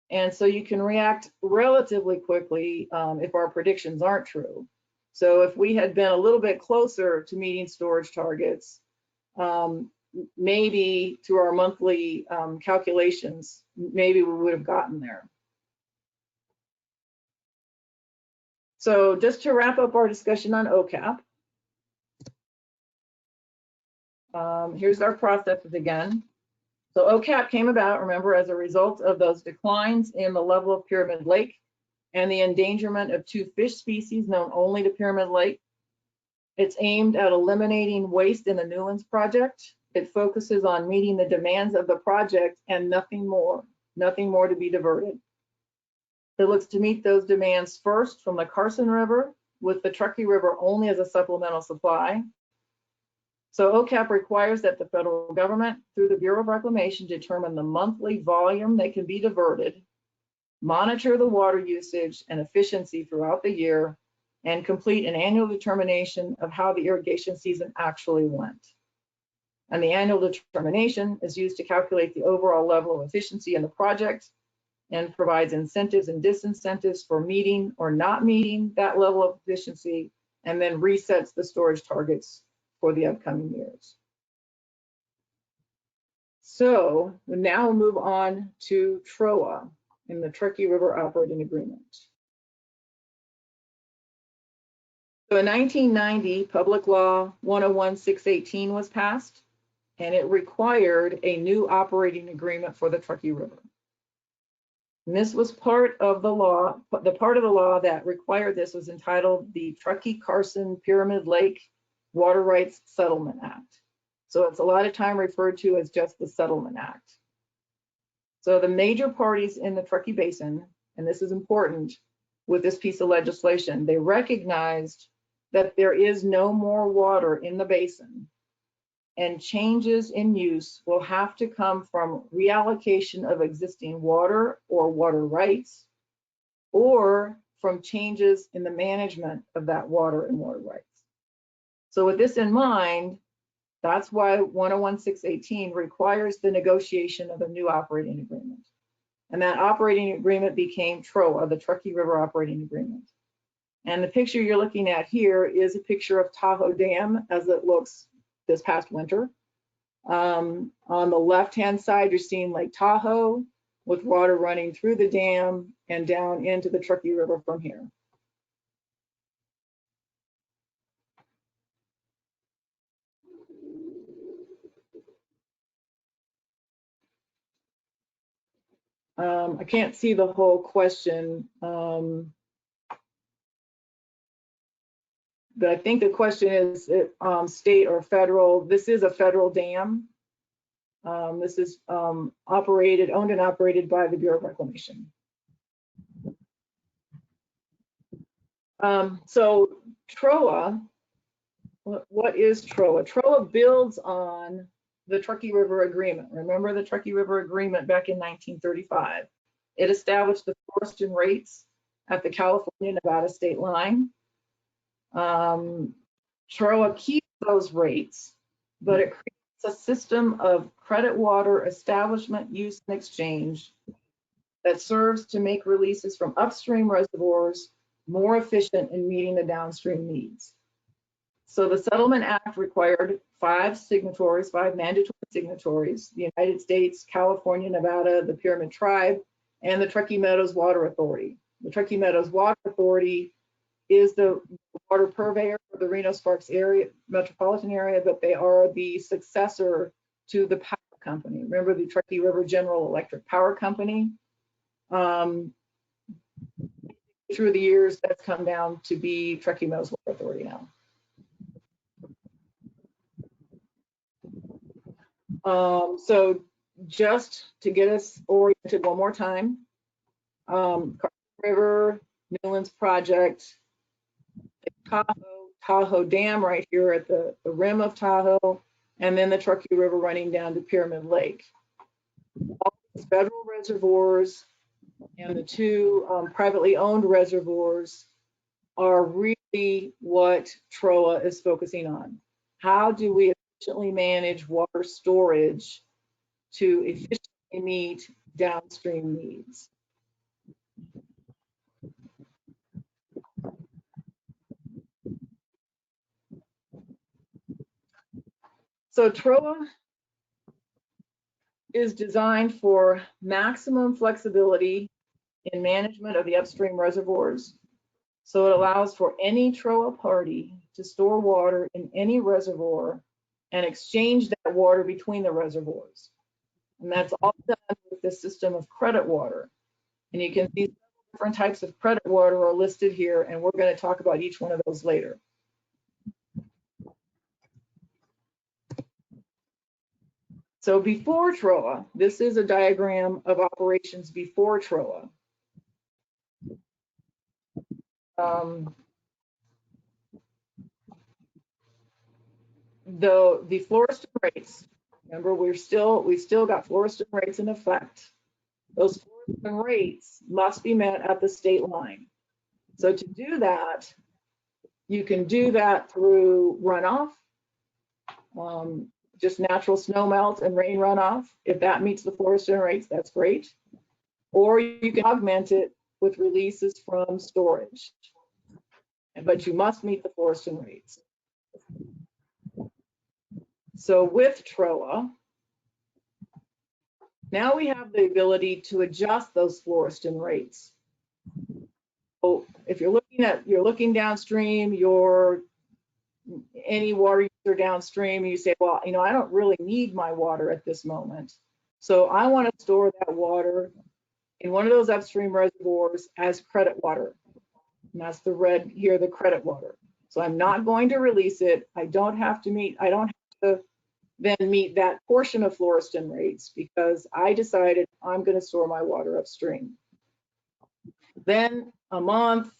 And so you can react relatively quickly if our predictions aren't true. So if we had been a little bit closer to meeting storage targets, maybe through our monthly calculations, maybe we would have gotten there. So just to wrap up our discussion on Ocap, here's our processes again. So Ocap came about, remember, as a result of those declines in the level of Pyramid Lake and the endangerment of 2 fish species known only to Pyramid Lake. It's aimed at eliminating waste in the Newlands Project. It focuses on meeting the demands of the project and nothing more to be diverted. It looks to meet those demands first from the Carson River, with the Truckee River only as a supplemental supply. So Ocap requires that the federal government, through the Bureau of Reclamation, determine the monthly volume that can be diverted, monitor the water usage and efficiency throughout the year, and complete an annual determination of how the irrigation season actually went. And the annual determination is used to calculate the overall level of efficiency in the project and provides incentives and disincentives for meeting or not meeting that level of efficiency, and then resets the storage targets for the upcoming years. So we now move on to Troa in the Truckee River Operating Agreement. So in 1990, Public Law 101-618 was passed, and it required a new operating agreement for the Truckee River. And this was part of the law. The part of the law that required this was entitled the Truckee Carson Pyramid Lake Water Rights Settlement Act. So it's a lot of time referred to as just the Settlement Act. So the major parties in the Truckee Basin, and this is important with this piece of legislation, they recognized that there is no more water in the basin, and changes in use will have to come from reallocation of existing water or water rights, or from changes in the management of that water and water rights. So with this in mind, that's why 101-618 requires the negotiation of a new operating agreement. And that operating agreement became Troa, the Truckee River Operating Agreement. And the picture you're looking at here is a picture of Tahoe Dam as it looks this past winter. On the left-hand side, you're seeing Lake Tahoe with water running through the dam and down into the Truckee River from here. I can't see the whole question, but I think the question is state or federal. This is a federal dam. This is owned and operated by the Bureau of Reclamation. So Troa, what is Troa? Troa builds on the Truckee River Agreement. Remember the Truckee River Agreement back in 1935. It established the Fluorescent Rates at the California-Nevada state line. Troa keeps those rates, but it creates a system of credit water establishment, use, and exchange that serves to make releases from upstream reservoirs more efficient in meeting the downstream needs. So the Settlement Act required 5 signatories, 5 mandatory signatories: the United States, California, Nevada, the Pyramid Tribe, and the Truckee Meadows Water Authority. The Truckee Meadows Water Authority is the water purveyor for the Reno-Sparks area, metropolitan area, but they are the successor to the power company. Remember the Truckee River General Electric Power Company? Through the years, that's come down to be Truckee Meadows Water Authority now. So just to get us oriented one more time, Carson River, Newlands Project, Tahoe Dam right here at the rim of Tahoe, and then the Truckee River running down to Pyramid Lake. All these federal reservoirs and the 2 privately owned reservoirs are really what Troa is focusing on. How do we efficiently manage water storage to efficiently meet downstream needs? So Troa is designed for maximum flexibility in management of the upstream reservoirs. So it allows for any Troa party to store water in any reservoir and exchange that water between the reservoirs. And that's all done with the system of credit water. And you can see different types of credit water are listed here, and we're going to talk about each one of those later. So before Troa, this is a diagram of operations before Troa. The Fluorescent Rates, remember we still got Fluorescent Rates in effect. Those Fluorescent Rates must be met at the state line. So to do that, you can do that through runoff, just natural snow melt and rain runoff. If that meets the Fluorescent Rates, that's great. Or you can augment it with releases from storage. But you must meet the Fluorescent Rates. So with Troa, now we have the ability to adjust those Fluorescent Rates. So if you're looking downstream, any water user downstream, you say, well, I don't really need my water at this moment. So I want to store that water in one of those upstream reservoirs as credit water. And that's the red here, the credit water. So I'm not going to release it. I don't have to then meet that portion of Fluorescent Rates because I decided I'm going to store my water upstream. Then a month,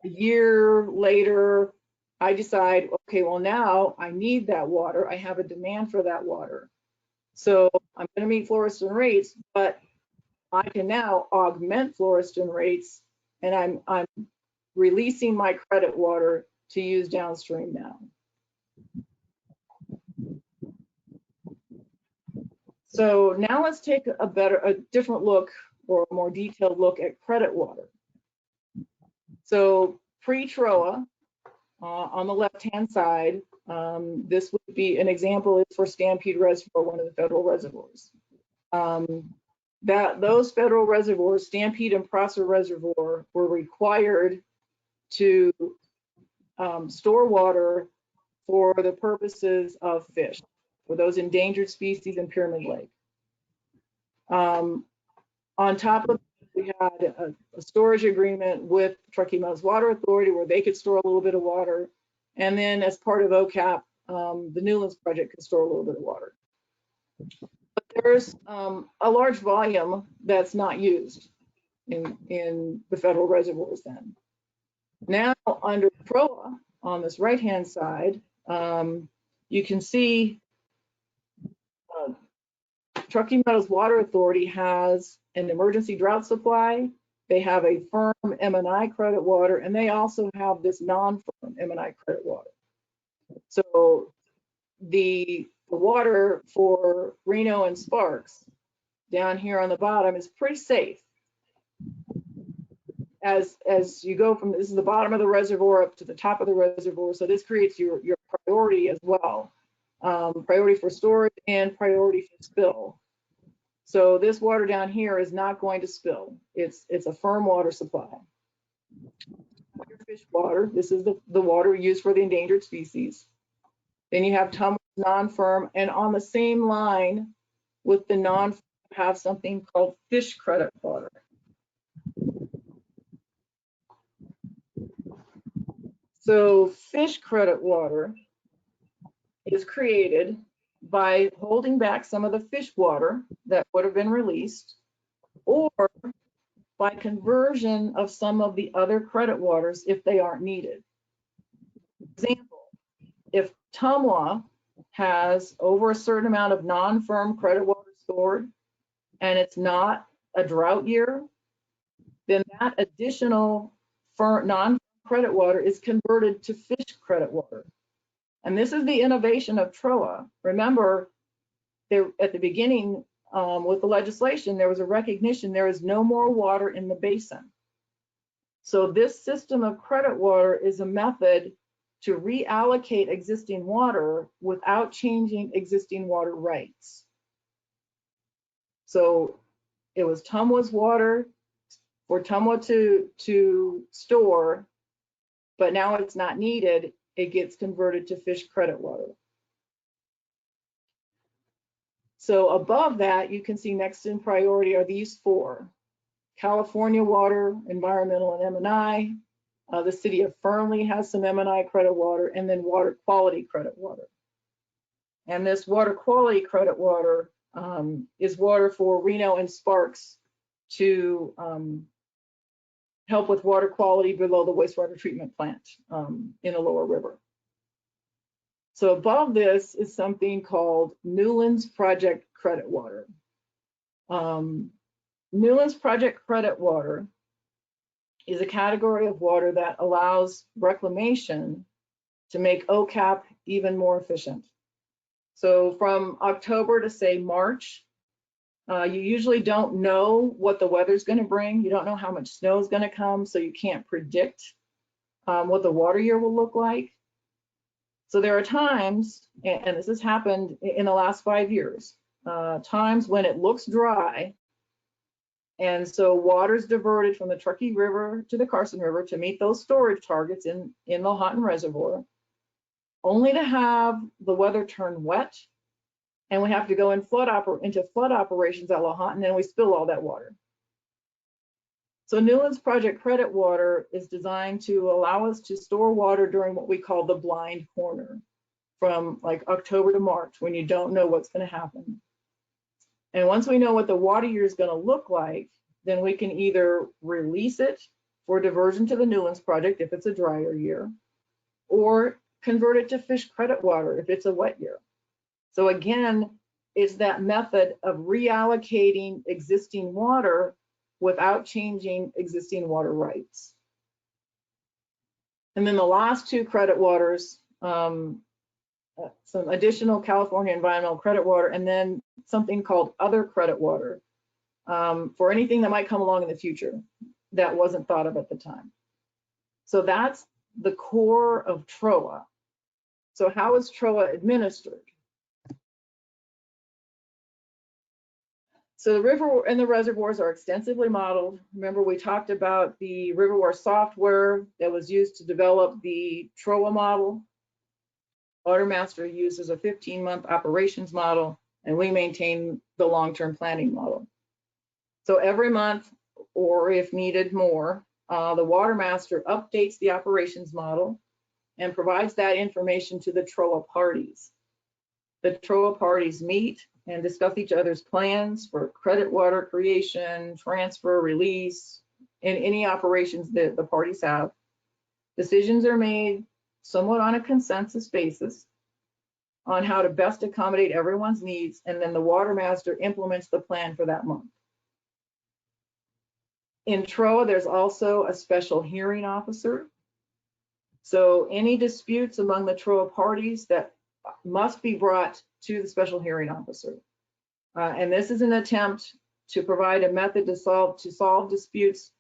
a year later, I decide, okay, well now I need that water. I have a demand for that water. So I'm going to meet Fluorescent rates, but I can now augment Fluorescent rates, and I'm releasing my credit water to use downstream now. So now let's take a different look, or a more detailed look at credit water. So pre-Troa, on the left-hand side, this would be an example is for Stampede Reservoir, one of the federal reservoirs. Those federal reservoirs, Stampede and Prosser Reservoir, were required to store water for the purposes of fish, for those endangered species in Pyramid Lake. On top of it, we had a storage agreement with Truckee Mountains Water Authority where they could store a little bit of water. And then as part of Ocap, the Newlands Project could store a little bit of water. But there's a large volume that's not used in the federal reservoirs then. Now under Troa, on this right-hand side, you can see Truckee Meadows Water Authority has an emergency drought supply. They have a firm M&I credit water, and they also have this non-firm M&I credit water. So the water for Reno and Sparks down here on the bottom is pretty safe. As you go from, this is the bottom of the reservoir up to the top of the reservoir, so this creates your priority as well. Priority for storage and priority for spill. So this water down here is not going to spill. It's a firm water supply. Fish water, this is the water used for the endangered species. Then you have non-firm, and on the same line with the non-firm, have something called fish credit water. So fish credit water is created by holding back some of the fish water that would have been released, or by conversion of some of the other credit waters if they aren't needed. For example, if Tumwa has over a certain amount of non-firm credit water stored and it's not a drought year, then that additional non-firm credit water is converted to fish credit water. And this is the innovation of Troa. Remember, there at the beginning with the legislation, there was a recognition there is no more water in the basin. So this system of credit water is a method to reallocate existing water without changing existing water rights. So it was Tumwa's water for Tumwa to store, but now it's not needed. It gets converted to fish credit water. So above that, you can see next in priority are these four: California Water, Environmental, and M&I. The city of Fernley has some M&I credit water, and then water quality credit water. And this water quality credit water is water for Reno and Sparks to help with water quality below the wastewater treatment plant in the lower river. So above this is something called Newlands Project credit water. Newlands Project credit water is a category of water that allows reclamation to make Ocap even more efficient. So from October to say March, you usually don't know what the weather's going to bring. You don't know how much snow is going to come, so you can't predict what the water year will look like. So there are times, and this has happened in the last 5 years, times when it looks dry, and so water's diverted from the Truckee River to the Carson River to meet those storage targets in the Lahontan Reservoir, only to have the weather turn wet, and we have to go into flood operations at Lahontan, and we spill all that water. So Newlands Project credit water is designed to allow us to store water during what we call the blind corner, from like October to March, when you don't know what's going to happen. And once we know what the water year is going to look like, then we can either release it for diversion to the Newlands Project if it's a drier year, or convert it to fish credit water if it's a wet year. So again, it's that method of reallocating existing water without changing existing water rights. And then the last two credit waters, some additional California environmental credit water, and then something called other credit water for anything that might come along in the future that wasn't thought of at the time. So that's the core of Troa. So how is Troa administered? So the river and the reservoirs are extensively modeled. Remember, we talked about the Riverware software that was used to develop the Troa model. Watermaster uses a 15-month operations model, and we maintain the long-term planning model. So every month, or if needed more, the Watermaster updates the operations model and provides that information to the Troa parties. The Troa parties meet and discuss each other's plans for credit water creation, transfer, release, and any operations that the parties have. Decisions are made somewhat on a consensus basis on how to best accommodate everyone's needs, and then the Watermaster implements the plan for that month. In Troa, there's also a special hearing officer. So any disputes among the Troa parties that must be brought to the special hearing officer. And this is an attempt to provide a method to solve disputes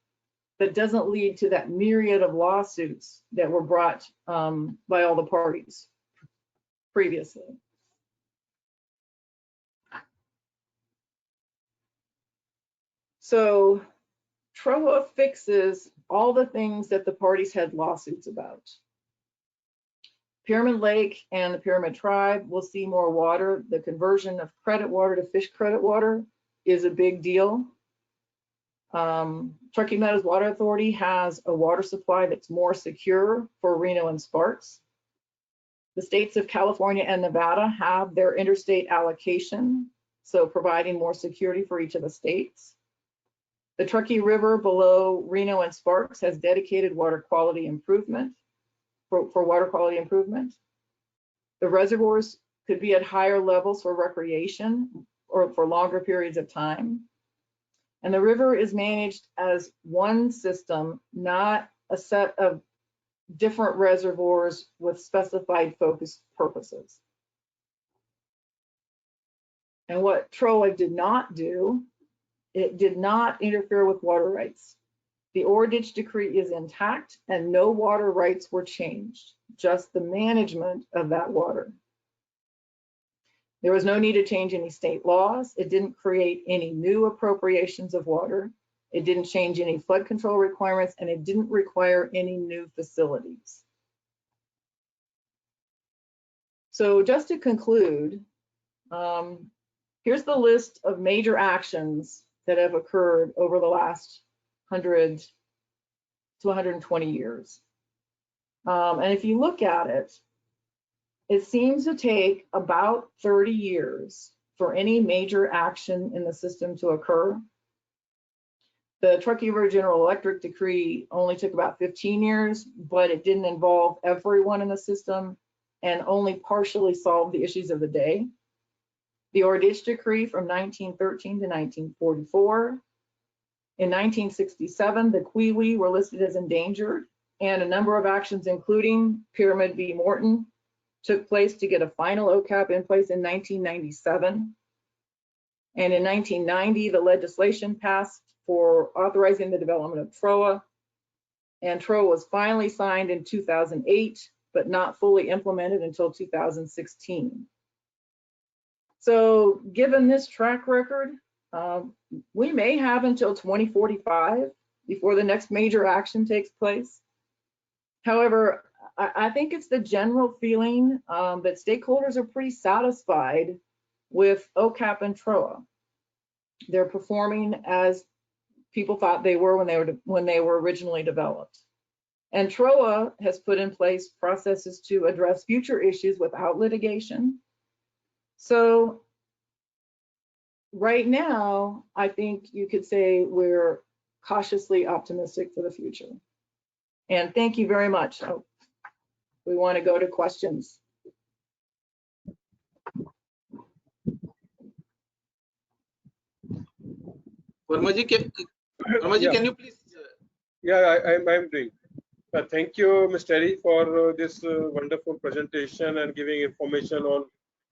that doesn't lead to that myriad of lawsuits that were brought by all the parties previously. So Troa fixes all the things that the parties had lawsuits about. Pyramid Lake and the Pyramid Tribe will see more water. The conversion of credit water to fish credit water is a big deal. Truckee Meadows Water Authority has a water supply that's more secure for Reno and Sparks. The states of California and Nevada have their interstate allocation, so providing more security for each of the states. The Truckee River below Reno and Sparks has dedicated water quality improvement for water quality improvement. The reservoirs could be at higher levels for recreation or for longer periods of time. And the river is managed as one system, not a set of different reservoirs with specified focus purposes. And what Troa did not do, it did not interfere with water rights. The ore ditch decree is intact and no water rights were changed, just the management of that water. There was no need to change any state laws. It didn't create any new appropriations of water. It didn't change any flood control requirements, and it didn't require any new facilities. So just to conclude, here's the list of major actions that have occurred over the last 100 to 120 years. And if you look at it, it seems to take about 30 years for any major action in the system to occur. The Truckee River General Electric Decree only took about 15 years, but it didn't involve everyone in the system and only partially solved the issues of the day. The Ore Ditch Decree from 1913 to 1944. In 1967, the Kiwi were listed as endangered, and a number of actions, including Pyramid v. Morton, took place to get a final OCAP in place in 1997. And in 1990, the legislation passed for authorizing the development of Troa. And Troa was finally signed in 2008, but not fully implemented until 2016. So given this track record, we may have until 2045 before the next major action takes place. However, I think it's the general feeling that stakeholders are pretty satisfied with OCAP and Troa. They're performing as people thought they were when they were originally developed. And Troa has put in place processes to address future issues without litigation. So right now, I think you could say we're cautiously optimistic for the future. And thank you very much. We want to go to questions. Vermaji, can you please? Yeah, I'm doing. Thank you, Ms. Terri, for this wonderful presentation and giving information on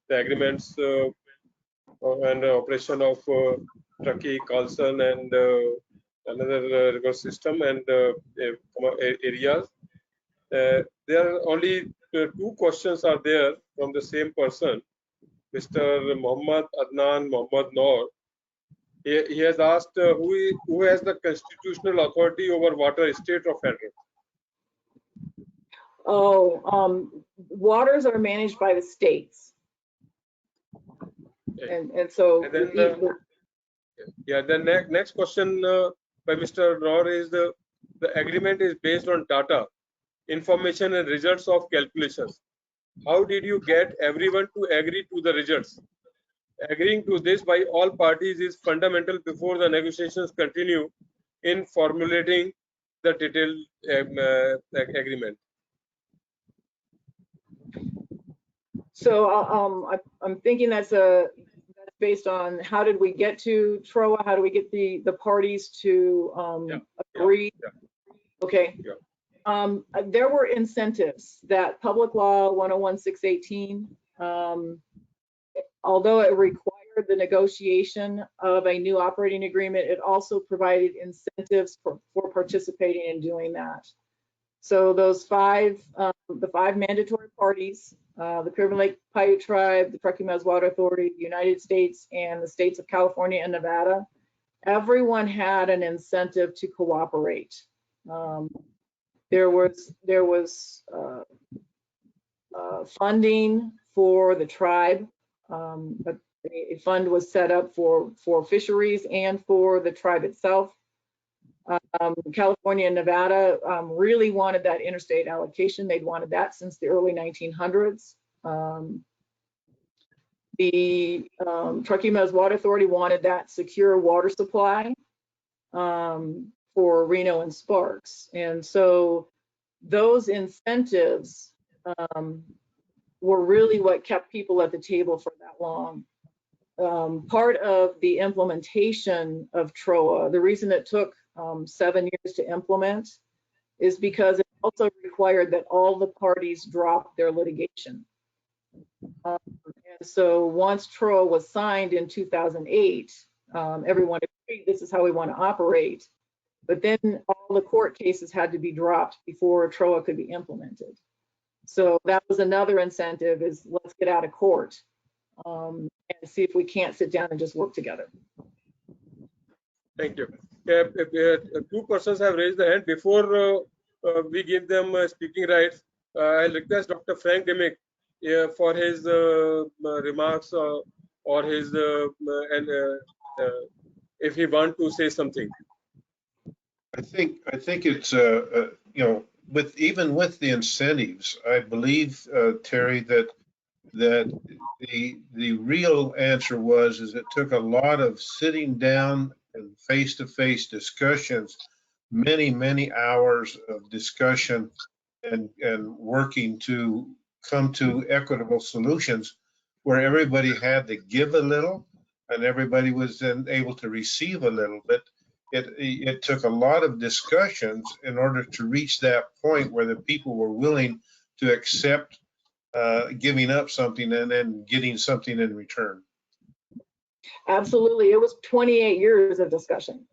the agreements and operation of Truckee, Carson, and another river system and areas. There are only two questions are there from the same person, Mr. Muhammad Adnan Muhammad Noor. He has asked who has the constitutional authority over water, state or federal? Oh, waters are managed by the states. Okay. And so And then, yeah, the next question by Mr. Noor is the agreement is based on data, information and results of calculations. How did you get everyone to agree to the results? Agreeing to this by all parties is fundamental before the negotiations continue in formulating the detailed agreement. So I'm thinking that's based on how did we get to Troa? How do we get the parties to agree? Yeah. Okay. Yeah. There were incentives that Public Law 101-618, although it required the negotiation of a new operating agreement, it also provided incentives for participating in doing that. So those the five mandatory parties, the Clear Lake Paiute Tribe, the Truckee Water Authority, the United States, and the states of California and Nevada, everyone had an incentive to cooperate. There was funding for the tribe, but a fund was set up for fisheries and for the tribe itself. California and Nevada really wanted that interstate allocation. They'd wanted that since the early 1900s. The Truckee Water Authority wanted that secure water supply for Reno and Sparks. And so those incentives were really what kept people at the table for that long. Part of the implementation of Troa, the reason it took 7 years to implement is because it also required that all the parties drop their litigation. And so once Troa was signed in 2008, everyone agreed this is how we want to operate. But then all the court cases had to be dropped before Troa could be implemented. So that was another incentive, is let's get out of court and see if we can't sit down and just work together. Thank you. Two persons have raised the hand. Before we give them speaking rights, I'll request Dr. Frank Dimick for his remarks or his if he want to say something. I think it's even with the incentives, I believe, Terri, that the real answer is it took a lot of sitting down and face-to-face discussions, many hours of discussion and working to come to equitable solutions where everybody had to give a little and everybody was then able to receive a little. But it took a lot of discussions in order to reach that point where the people were willing to accept giving up something and then getting something in return. Absolutely. It was 28 years of discussion.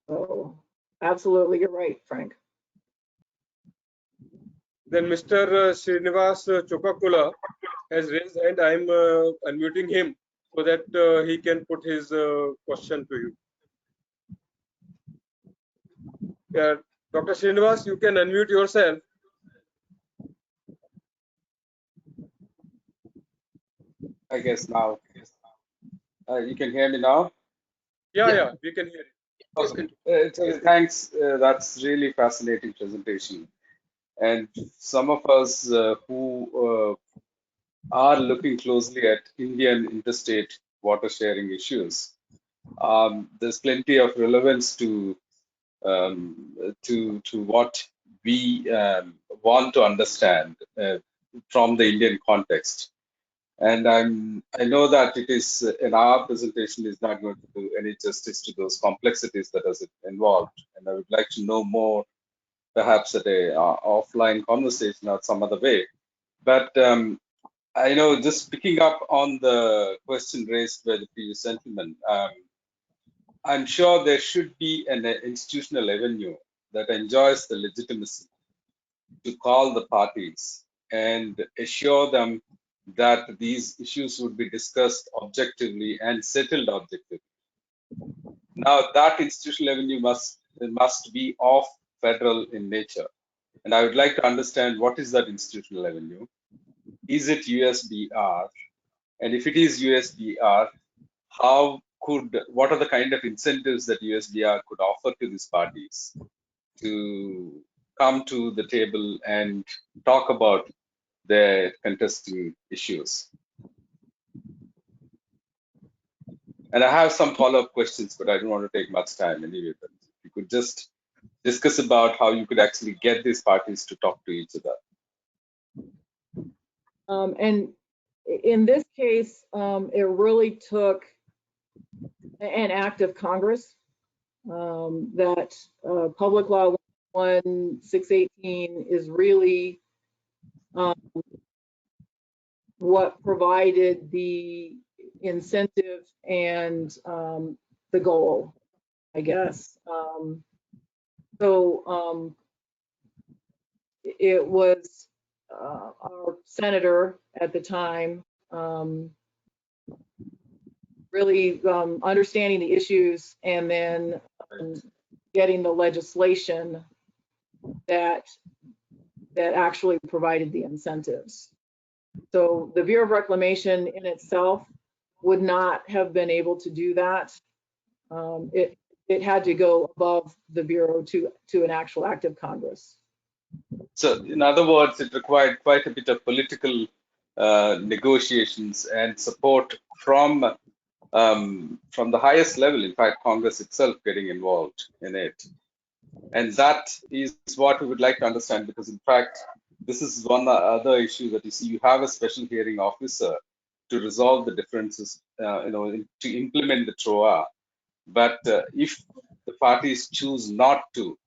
So absolutely, you're right, Frank. Then Mr. Srinivas Chokakula has raised hand. I'm unmuting him so that he can put his question to you. Yeah, Dr. Srinivas, you can unmute yourself. I guess now. You can hear me now? Yeah, we can hear you. Okay. Thanks. That's really fascinating presentation. And some of us who are looking closely at Indian interstate water sharing issues, there's plenty of relevance to what want to understand from the Indian context. And I know that it is in our presentation is not going to do any justice to those complexities that is involved. And I would like to know more, perhaps at a offline conversation or some other way. But I know, just picking up on the question raised by the previous gentleman, I'm sure there should be an institutional avenue that enjoys the legitimacy to call the parties and assure them that these issues would be discussed objectively and settled objectively. Now, that institutional avenue must be of federal in nature. And I would like to understand, what is that institutional avenue? Is it USBR? And if it is USBR, what are the kind of incentives that USBR could offer to these parties to come to the table and talk about their contesting issues? And I have some follow-up questions, but I don't want to take much time anyway. But you could just discuss about how you could actually get these parties to talk to each other. And in this case, it really took an act of Congress that Public Law 1618 is really what provided the incentive and the goal, I guess. It was our senator at the time really understanding the issues and then getting the legislation that actually provided the incentives. So the Bureau of Reclamation in itself would not have been able to do that. It had to go above the Bureau to an actual act of Congress. So in other words, it required quite a bit of political negotiations and support from the highest level, in fact, Congress itself getting involved in it. And that is what we would like to understand, because in fact, this is one other issue that you see. You have a special hearing officer to resolve the differences, to implement the Troa. But if the parties choose not to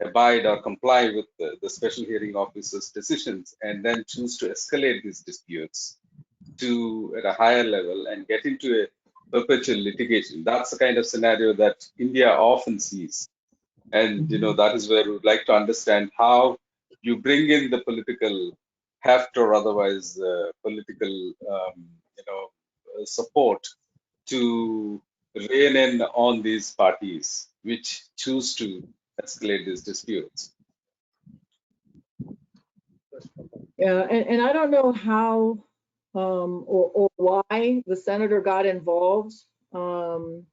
abide or comply with the special hearing officer's decisions and then choose to escalate these disputes to at a higher level and get into a perpetual litigation, that's the kind of scenario that India often sees. And that is where we would like to understand how you bring in the political heft or otherwise political support to rein in on these parties which choose to escalate these disputes. Yeah, and I don't know how or why the senator got involved, but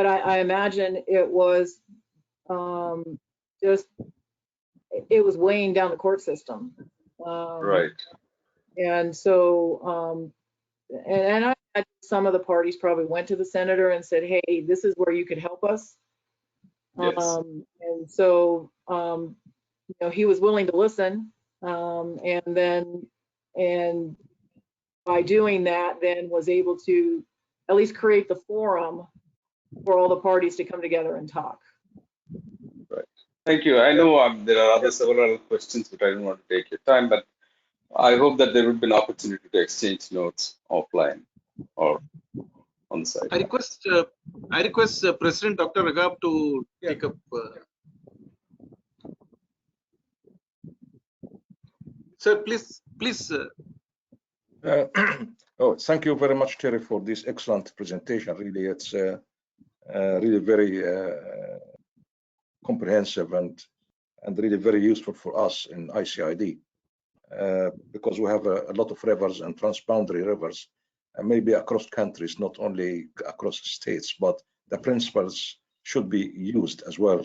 I imagine it was it was weighing down the court system. Right. And so, and I imagine some of the parties probably went to the senator and said, hey, this is where you could help us. Yes. And so, he was willing to listen. And by doing that, then was able to at least create the forum for all the parties to come together and talk. Right. Thank you. I know there are several questions, but I don't want to take your time, but I hope that there would be an opportunity to exchange notes offline or on the side. I request President Dr. Raghav to take up. Sir, please. Thank you very much, Terry, for this excellent presentation. Really, it's really very comprehensive and really very useful for us in ICID because we have a lot of rivers and transboundary rivers, and maybe across countries, not only across states, but the principles should be used as well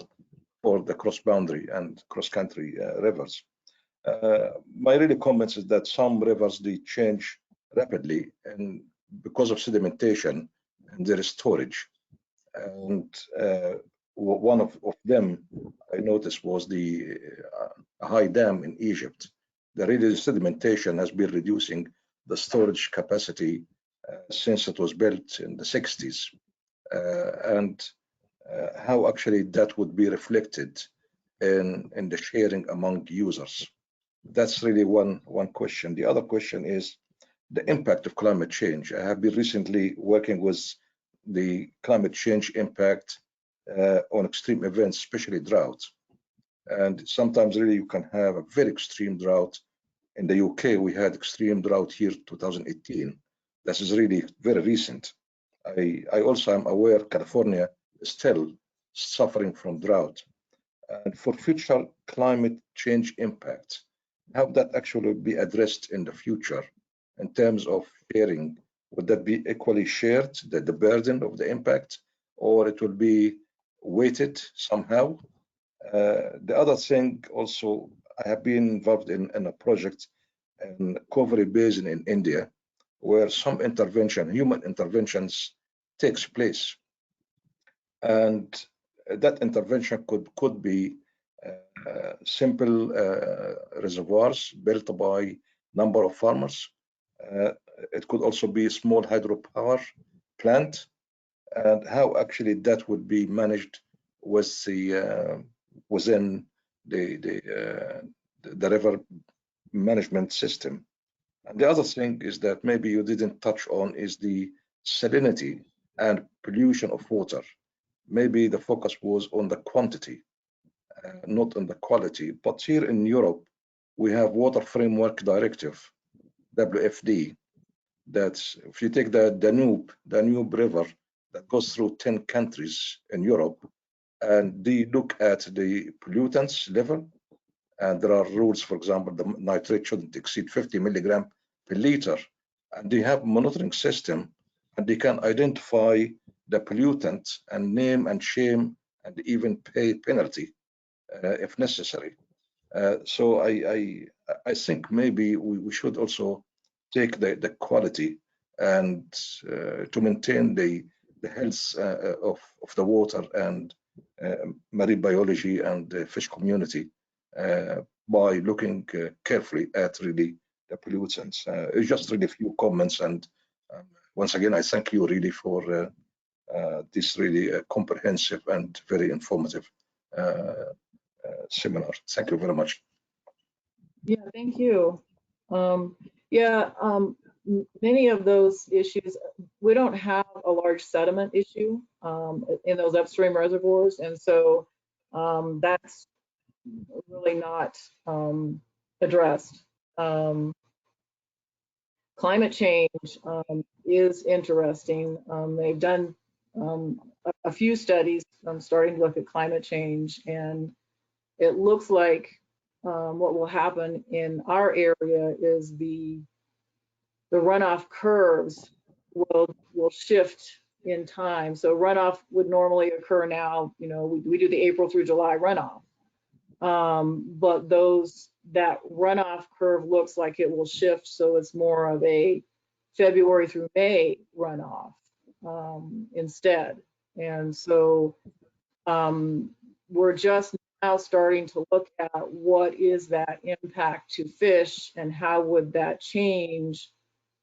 for the cross-boundary and cross-country rivers. My really comments is that some rivers, they change rapidly and because of sedimentation and their storage. And one of them I noticed was the a high dam in Egypt. The really sedimentation has been reducing the storage capacity since it was built in the 60s, and how actually that would be reflected in the sharing among users. That's really one question. The other question is the impact of climate change. I have been recently working with the climate change impact on extreme events, especially drought. And sometimes really you can have a very extreme drought. In the UK, we had extreme drought here 2018. This is really very recent. I also am aware California is still suffering from drought. And for future climate change impact, how that actually be addressed in the future in terms of sharing? Would that be equally shared, the burden of the impact, or it will be weighted somehow? The other thing also, I have been involved in a project in Coveri Basin in India, where some intervention, human interventions takes place. And that intervention could be simple reservoirs built by number of farmers. It could also be a small hydropower plant, and how actually that would be managed with the within the river management system. And the other thing is that maybe you didn't touch on is the salinity and pollution of water. Maybe the focus was on the quantity, not on the quality. But here in Europe, we have Water Framework Directive, WFD, that if you take the Danube River that goes through 10 countries in Europe, and they look at the pollutants level, and there are rules, for example, the nitrate shouldn't exceed 50 milligram per liter, and they have monitoring system, and they can identify the pollutant and name and shame and even pay penalty if necessary. So I think maybe we should also take the quality and to maintain the health of the water and marine biology and the fish community by looking carefully at really the pollutants. It's just really a few comments, and once again I thank you really for this really comprehensive and very informative seminar. Thank you very much. Yeah, thank you. Many of those issues, we don't have a large sediment issue in those upstream reservoirs, and so that's really not addressed. Climate change is interesting. They've done a few studies starting to look at climate change, and it looks like what will happen in our area is the runoff curves will shift in time. So runoff would normally occur now, you know, we do the April through July runoff. But that runoff curve looks like it will shift, so it's more of a February through May runoff instead. And so we're just now starting to look at what is that impact to fish and how would that change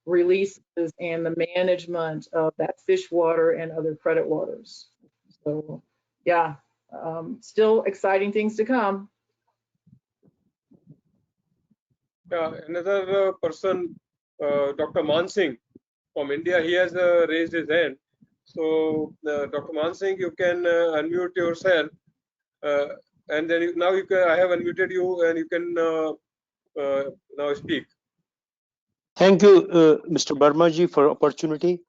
releases and the management of that fish water and other credit waters. So yeah, still exciting things to come. Yeah, another person, Dr. Man Singh from India, he has raised his hand. So Dr. Man Singh, you can unmute yourself, and then now you can. I have unmuted you, and you can now speak. Thank you, Mr. Barmaji, for opportunity.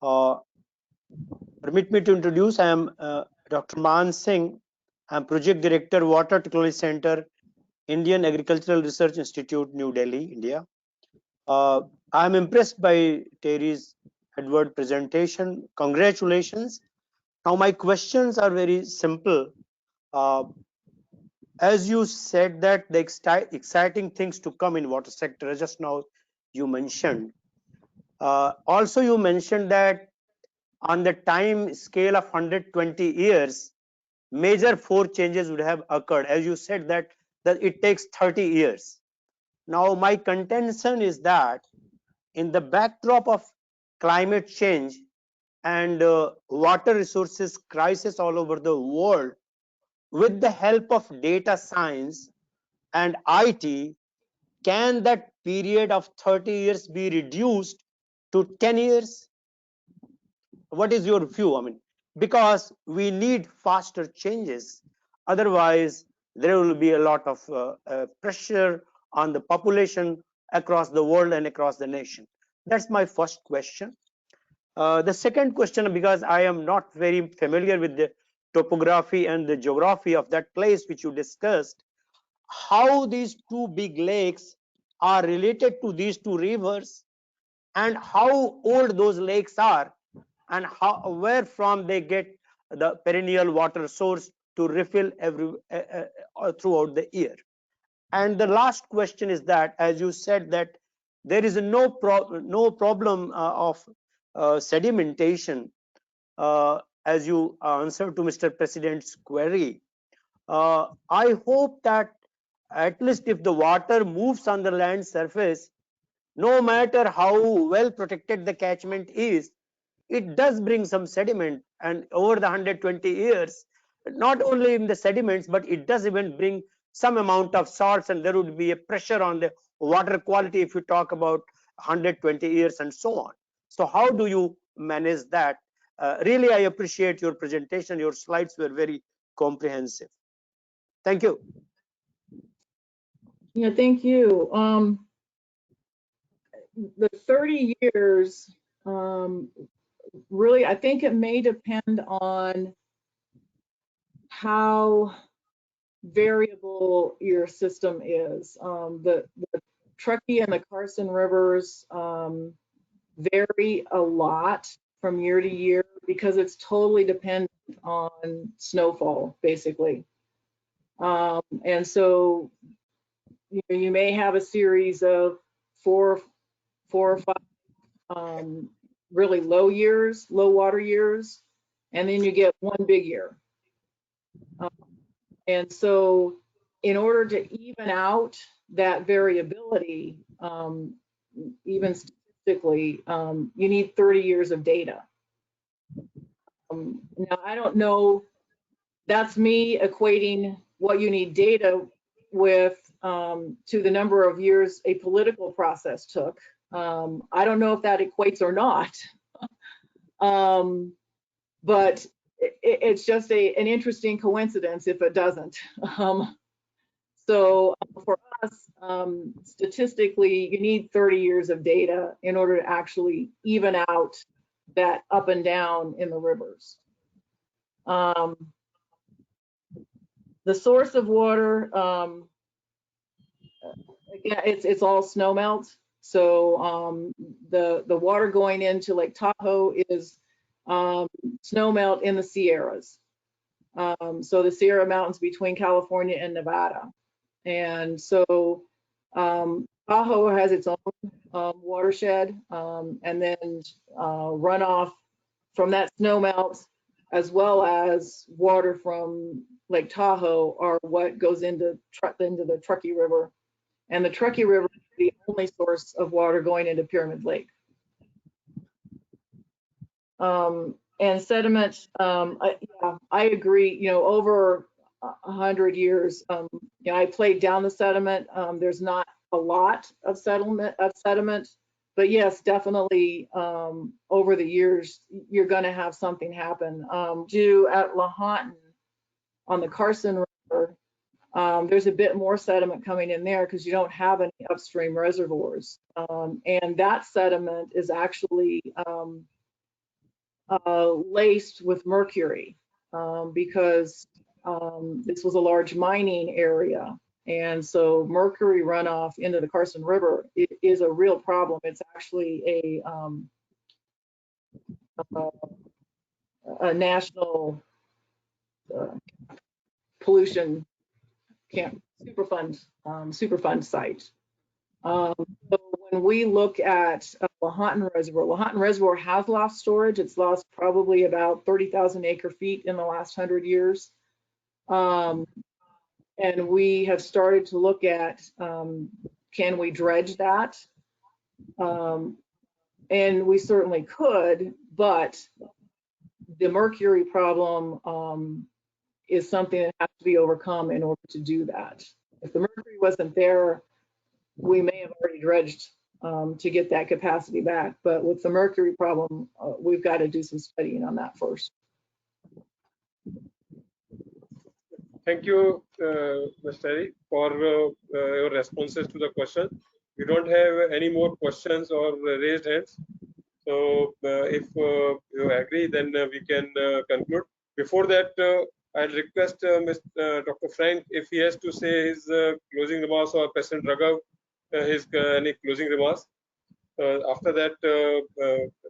Permit me to introduce. I am Dr. Man Singh. I am Project Director, Water Technology Center, Indian Agricultural Research Institute, New Delhi, India. I am impressed by Terri Edwards' presentation. Congratulations. Now my questions are very simple. As you said that the exciting things to come in water sector, just now you mentioned. Also you mentioned that on the time scale of 120 years, major 4 changes would have occurred. As you said that that it takes 30 years. Now, my contention is that in the backdrop of climate change and water resources crisis all over the world, with the help of data science and IT, can that period of 30 years be reduced to 10 years? What is your view? I mean, because we need faster changes. Otherwise, there will be a lot of pressure on the population across the world and across the nation. That's my first question. The second question, because I am not very familiar with the topography and the geography of that place which you discussed, how these two big lakes are related to these two rivers, and how old those lakes are, and how, where from they get the perennial water source to refill throughout the year. And the last question is that, as you said, that there is no problem of sedimentation, as you answered to Mr. President's query. I hope that at least if the water moves on the land surface, no matter how well protected the catchment is, it does bring some sediment, and over the 120 years, not only in the sediments, but it does even bring some amount of salts, and there would be a pressure on the water quality if you talk about 120 years and so on. So how do you manage that? Really, I appreciate your presentation. Your slides were very comprehensive. Thank you. Yeah, thank you. The 30 years, really, I think it may depend on how variable your system is. The Truckee and the Carson rivers vary a lot from year to year because it's totally dependent on snowfall, basically. And so you may have a series of four or five really low water years, and then you get one big year. And so in order to even out that variability, even statistically, you need 30 years of data. Now, I don't know, that's me equating what you need data with to the number of years a political process took. I don't know if that equates or not, but it's just an interesting coincidence if it doesn't. So for us, statistically, you need 30 years of data in order to actually even out that up and down in the rivers. The source of water, again, it's all snowmelt. So the water going into Lake Tahoe is snowmelt in the Sierras. So the Sierra Mountains between California and Nevada. And so Tahoe has its own watershed, and then runoff from that snowmelt, as well as water from Lake Tahoe, are what goes into the Truckee River. And the Truckee River is the only source of water going into Pyramid Lake. And sediment, yeah, I agree. Over 100 years, I played down the sediment. There's not a lot of sediment, but yes, definitely over the years you're going to have something happen. At Lahontan on the Carson River, there's a bit more sediment coming in there because you don't have any upstream reservoirs, and that sediment is actually laced with mercury because this was a large mining area, and so mercury runoff into the Carson River is a real problem. It's actually a national pollution Superfund site. So when we look at Lahontan Reservoir has lost storage. It's lost probably about 30,000 acre feet in the last 100 years. And we have started to look at, can we dredge that? And we certainly could, but the mercury problem is something that has to be overcome in order to do that. If the mercury wasn't there, we may have already dredged to get that capacity back. But with the mercury problem, we've got to do some studying on that first. Thank you, Ms. Terri, for your responses to the question. We don't have any more questions or raised hands. So if you agree, then we can conclude. Before that, I'll request Dr. Frank, if he has to say his closing remarks, or President Raghav, his any closing remarks. After that,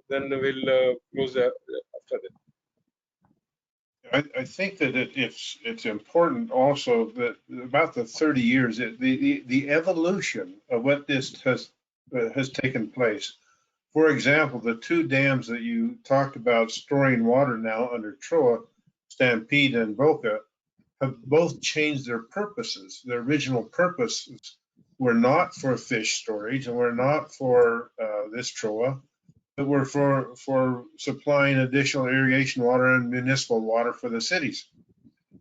then we'll close after that. I think that it's important also that about the 30 years, the evolution of what this has taken place. For example, the two dams that you talked about storing water now under Troa, Stampede and Boca, have both changed their purposes. Their original purposes were not for fish storage and were not for this Troa, but were for supplying additional irrigation water and municipal water for the cities.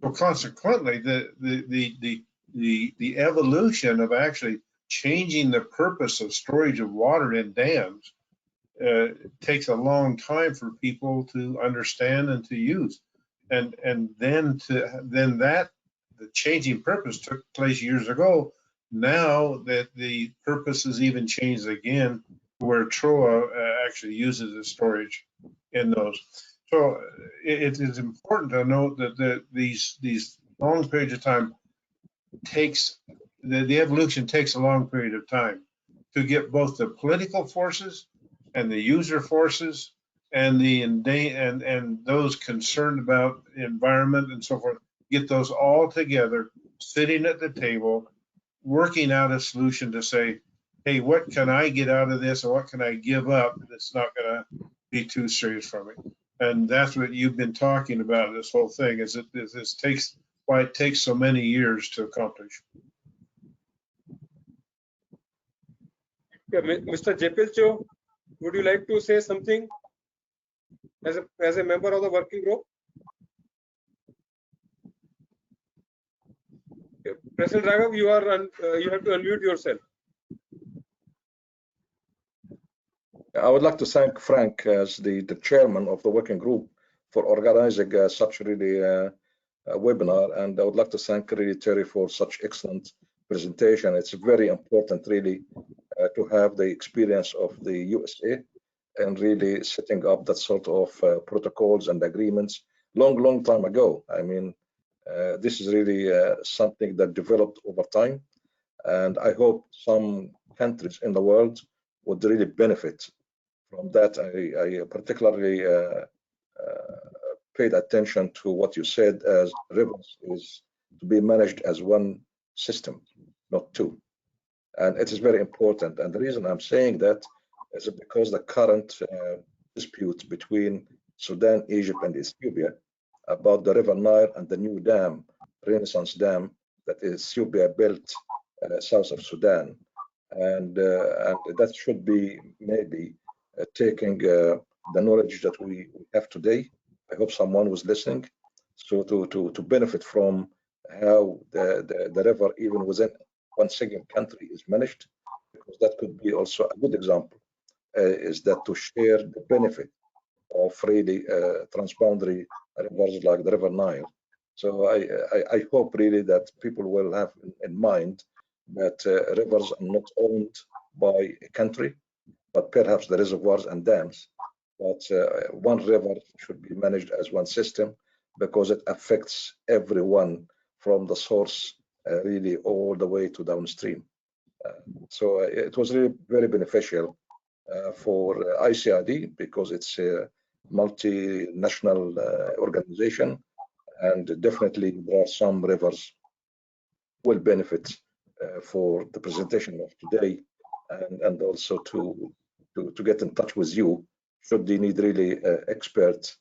So consequently, the evolution of actually changing the purpose of storage of water in dams takes a long time for people to understand and to use, and then the changing purpose took place years ago. Now that the purpose has even changed again, where Troa actually uses the storage in those. So it is important to note that these long periods of time takes, the evolution takes a long period of time to get both the political forces and the user forces and and those concerned about the environment and so forth, get those all together, sitting at the table, working out a solution to say, hey, what can I get out of this, or what can I give up that's not going to be too serious for me? And that's what you've been talking about, this whole thing, is that this takes, why it takes so many years to accomplish. Yeah, Mr. Jepilcho, would you like to say something as a member of the working group? President Raghav, you have to unmute yourself. I would like to thank Frank as the chairman of the working group for organizing such really webinar, and I would like to thank really Terri for such excellent presentation. It's very important really to have the experience of the USA and really setting up that sort of protocols and agreements long time ago. I mean, this is really something that developed over time, and I hope some countries in the world would really benefit from that. I particularly paid attention to what you said, as rivers is to be managed as one system, not two. And it is very important. And the reason I'm saying that is because the current dispute between Sudan, Egypt, and Ethiopia about the River Nile and the new dam, Renaissance Dam, that Ethiopia built south of Sudan. And that should be maybe taking the knowledge that we have today. I hope someone was listening, so to benefit from how the river, even within one single country, is managed, because that could be also a good example, is that to share the benefit of really transboundary rivers like the River Nile. So I hope really that people will have in mind that rivers are not owned by a country, but perhaps the reservoirs and dams. But one river should be managed as one system, because it affects everyone from the source really all the way to downstream. So it was really very beneficial for ICID, because it's a multinational organization, and definitely there are some rivers will benefit for the presentation of today, and also to get in touch with you should they need really expert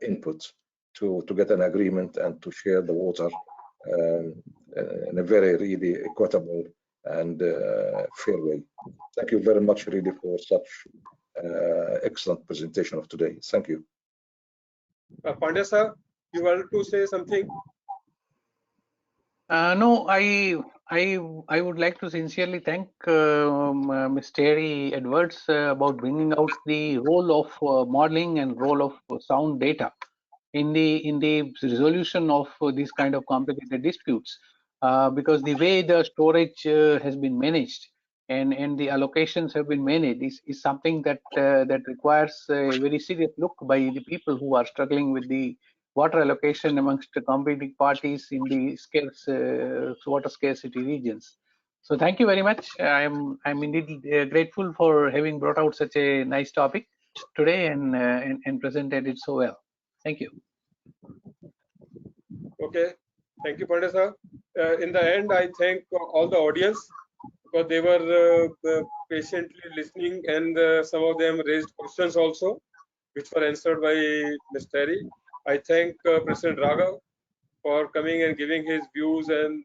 input to get an agreement and to share the water in a very really equitable and fair way. Thank you very much really for such excellent presentation of today. Thank you. Pandya sir, you wanted to say something? No, I would like to sincerely thank Ms. Terri Edwards about bringing out the role of modeling and role of sound data in the resolution of these kind of complicated disputes, because the way the storage has been managed and the allocations have been managed is something that that requires a very serious look by the people who are struggling with the water allocation amongst the competing parties in the scarce water scarcity regions. So thank you very much. I'm indeed grateful for having brought out such a nice topic today and presented it so well. Thank you. Okay, thank you, Pandya sir. In the end, I thank all the audience because they were patiently listening, and some of them raised questions also, which were answered by Ms. Terri. I thank President Raghav for coming and giving his views and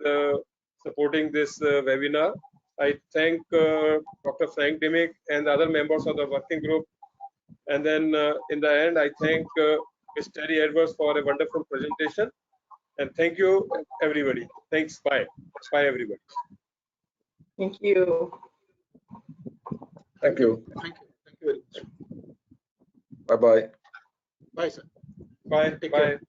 supporting this webinar. I thank Dr. Frank Dimick and the other members of the working group. And then in the end, I thank Ms. Terri Edwards for a wonderful presentation. And thank you, everybody. Thanks. Bye. Bye, everybody. Thank you. Thank you. Thank you. Thank you very much. Bye-bye. Bye, sir. Bye. Take Bye. care.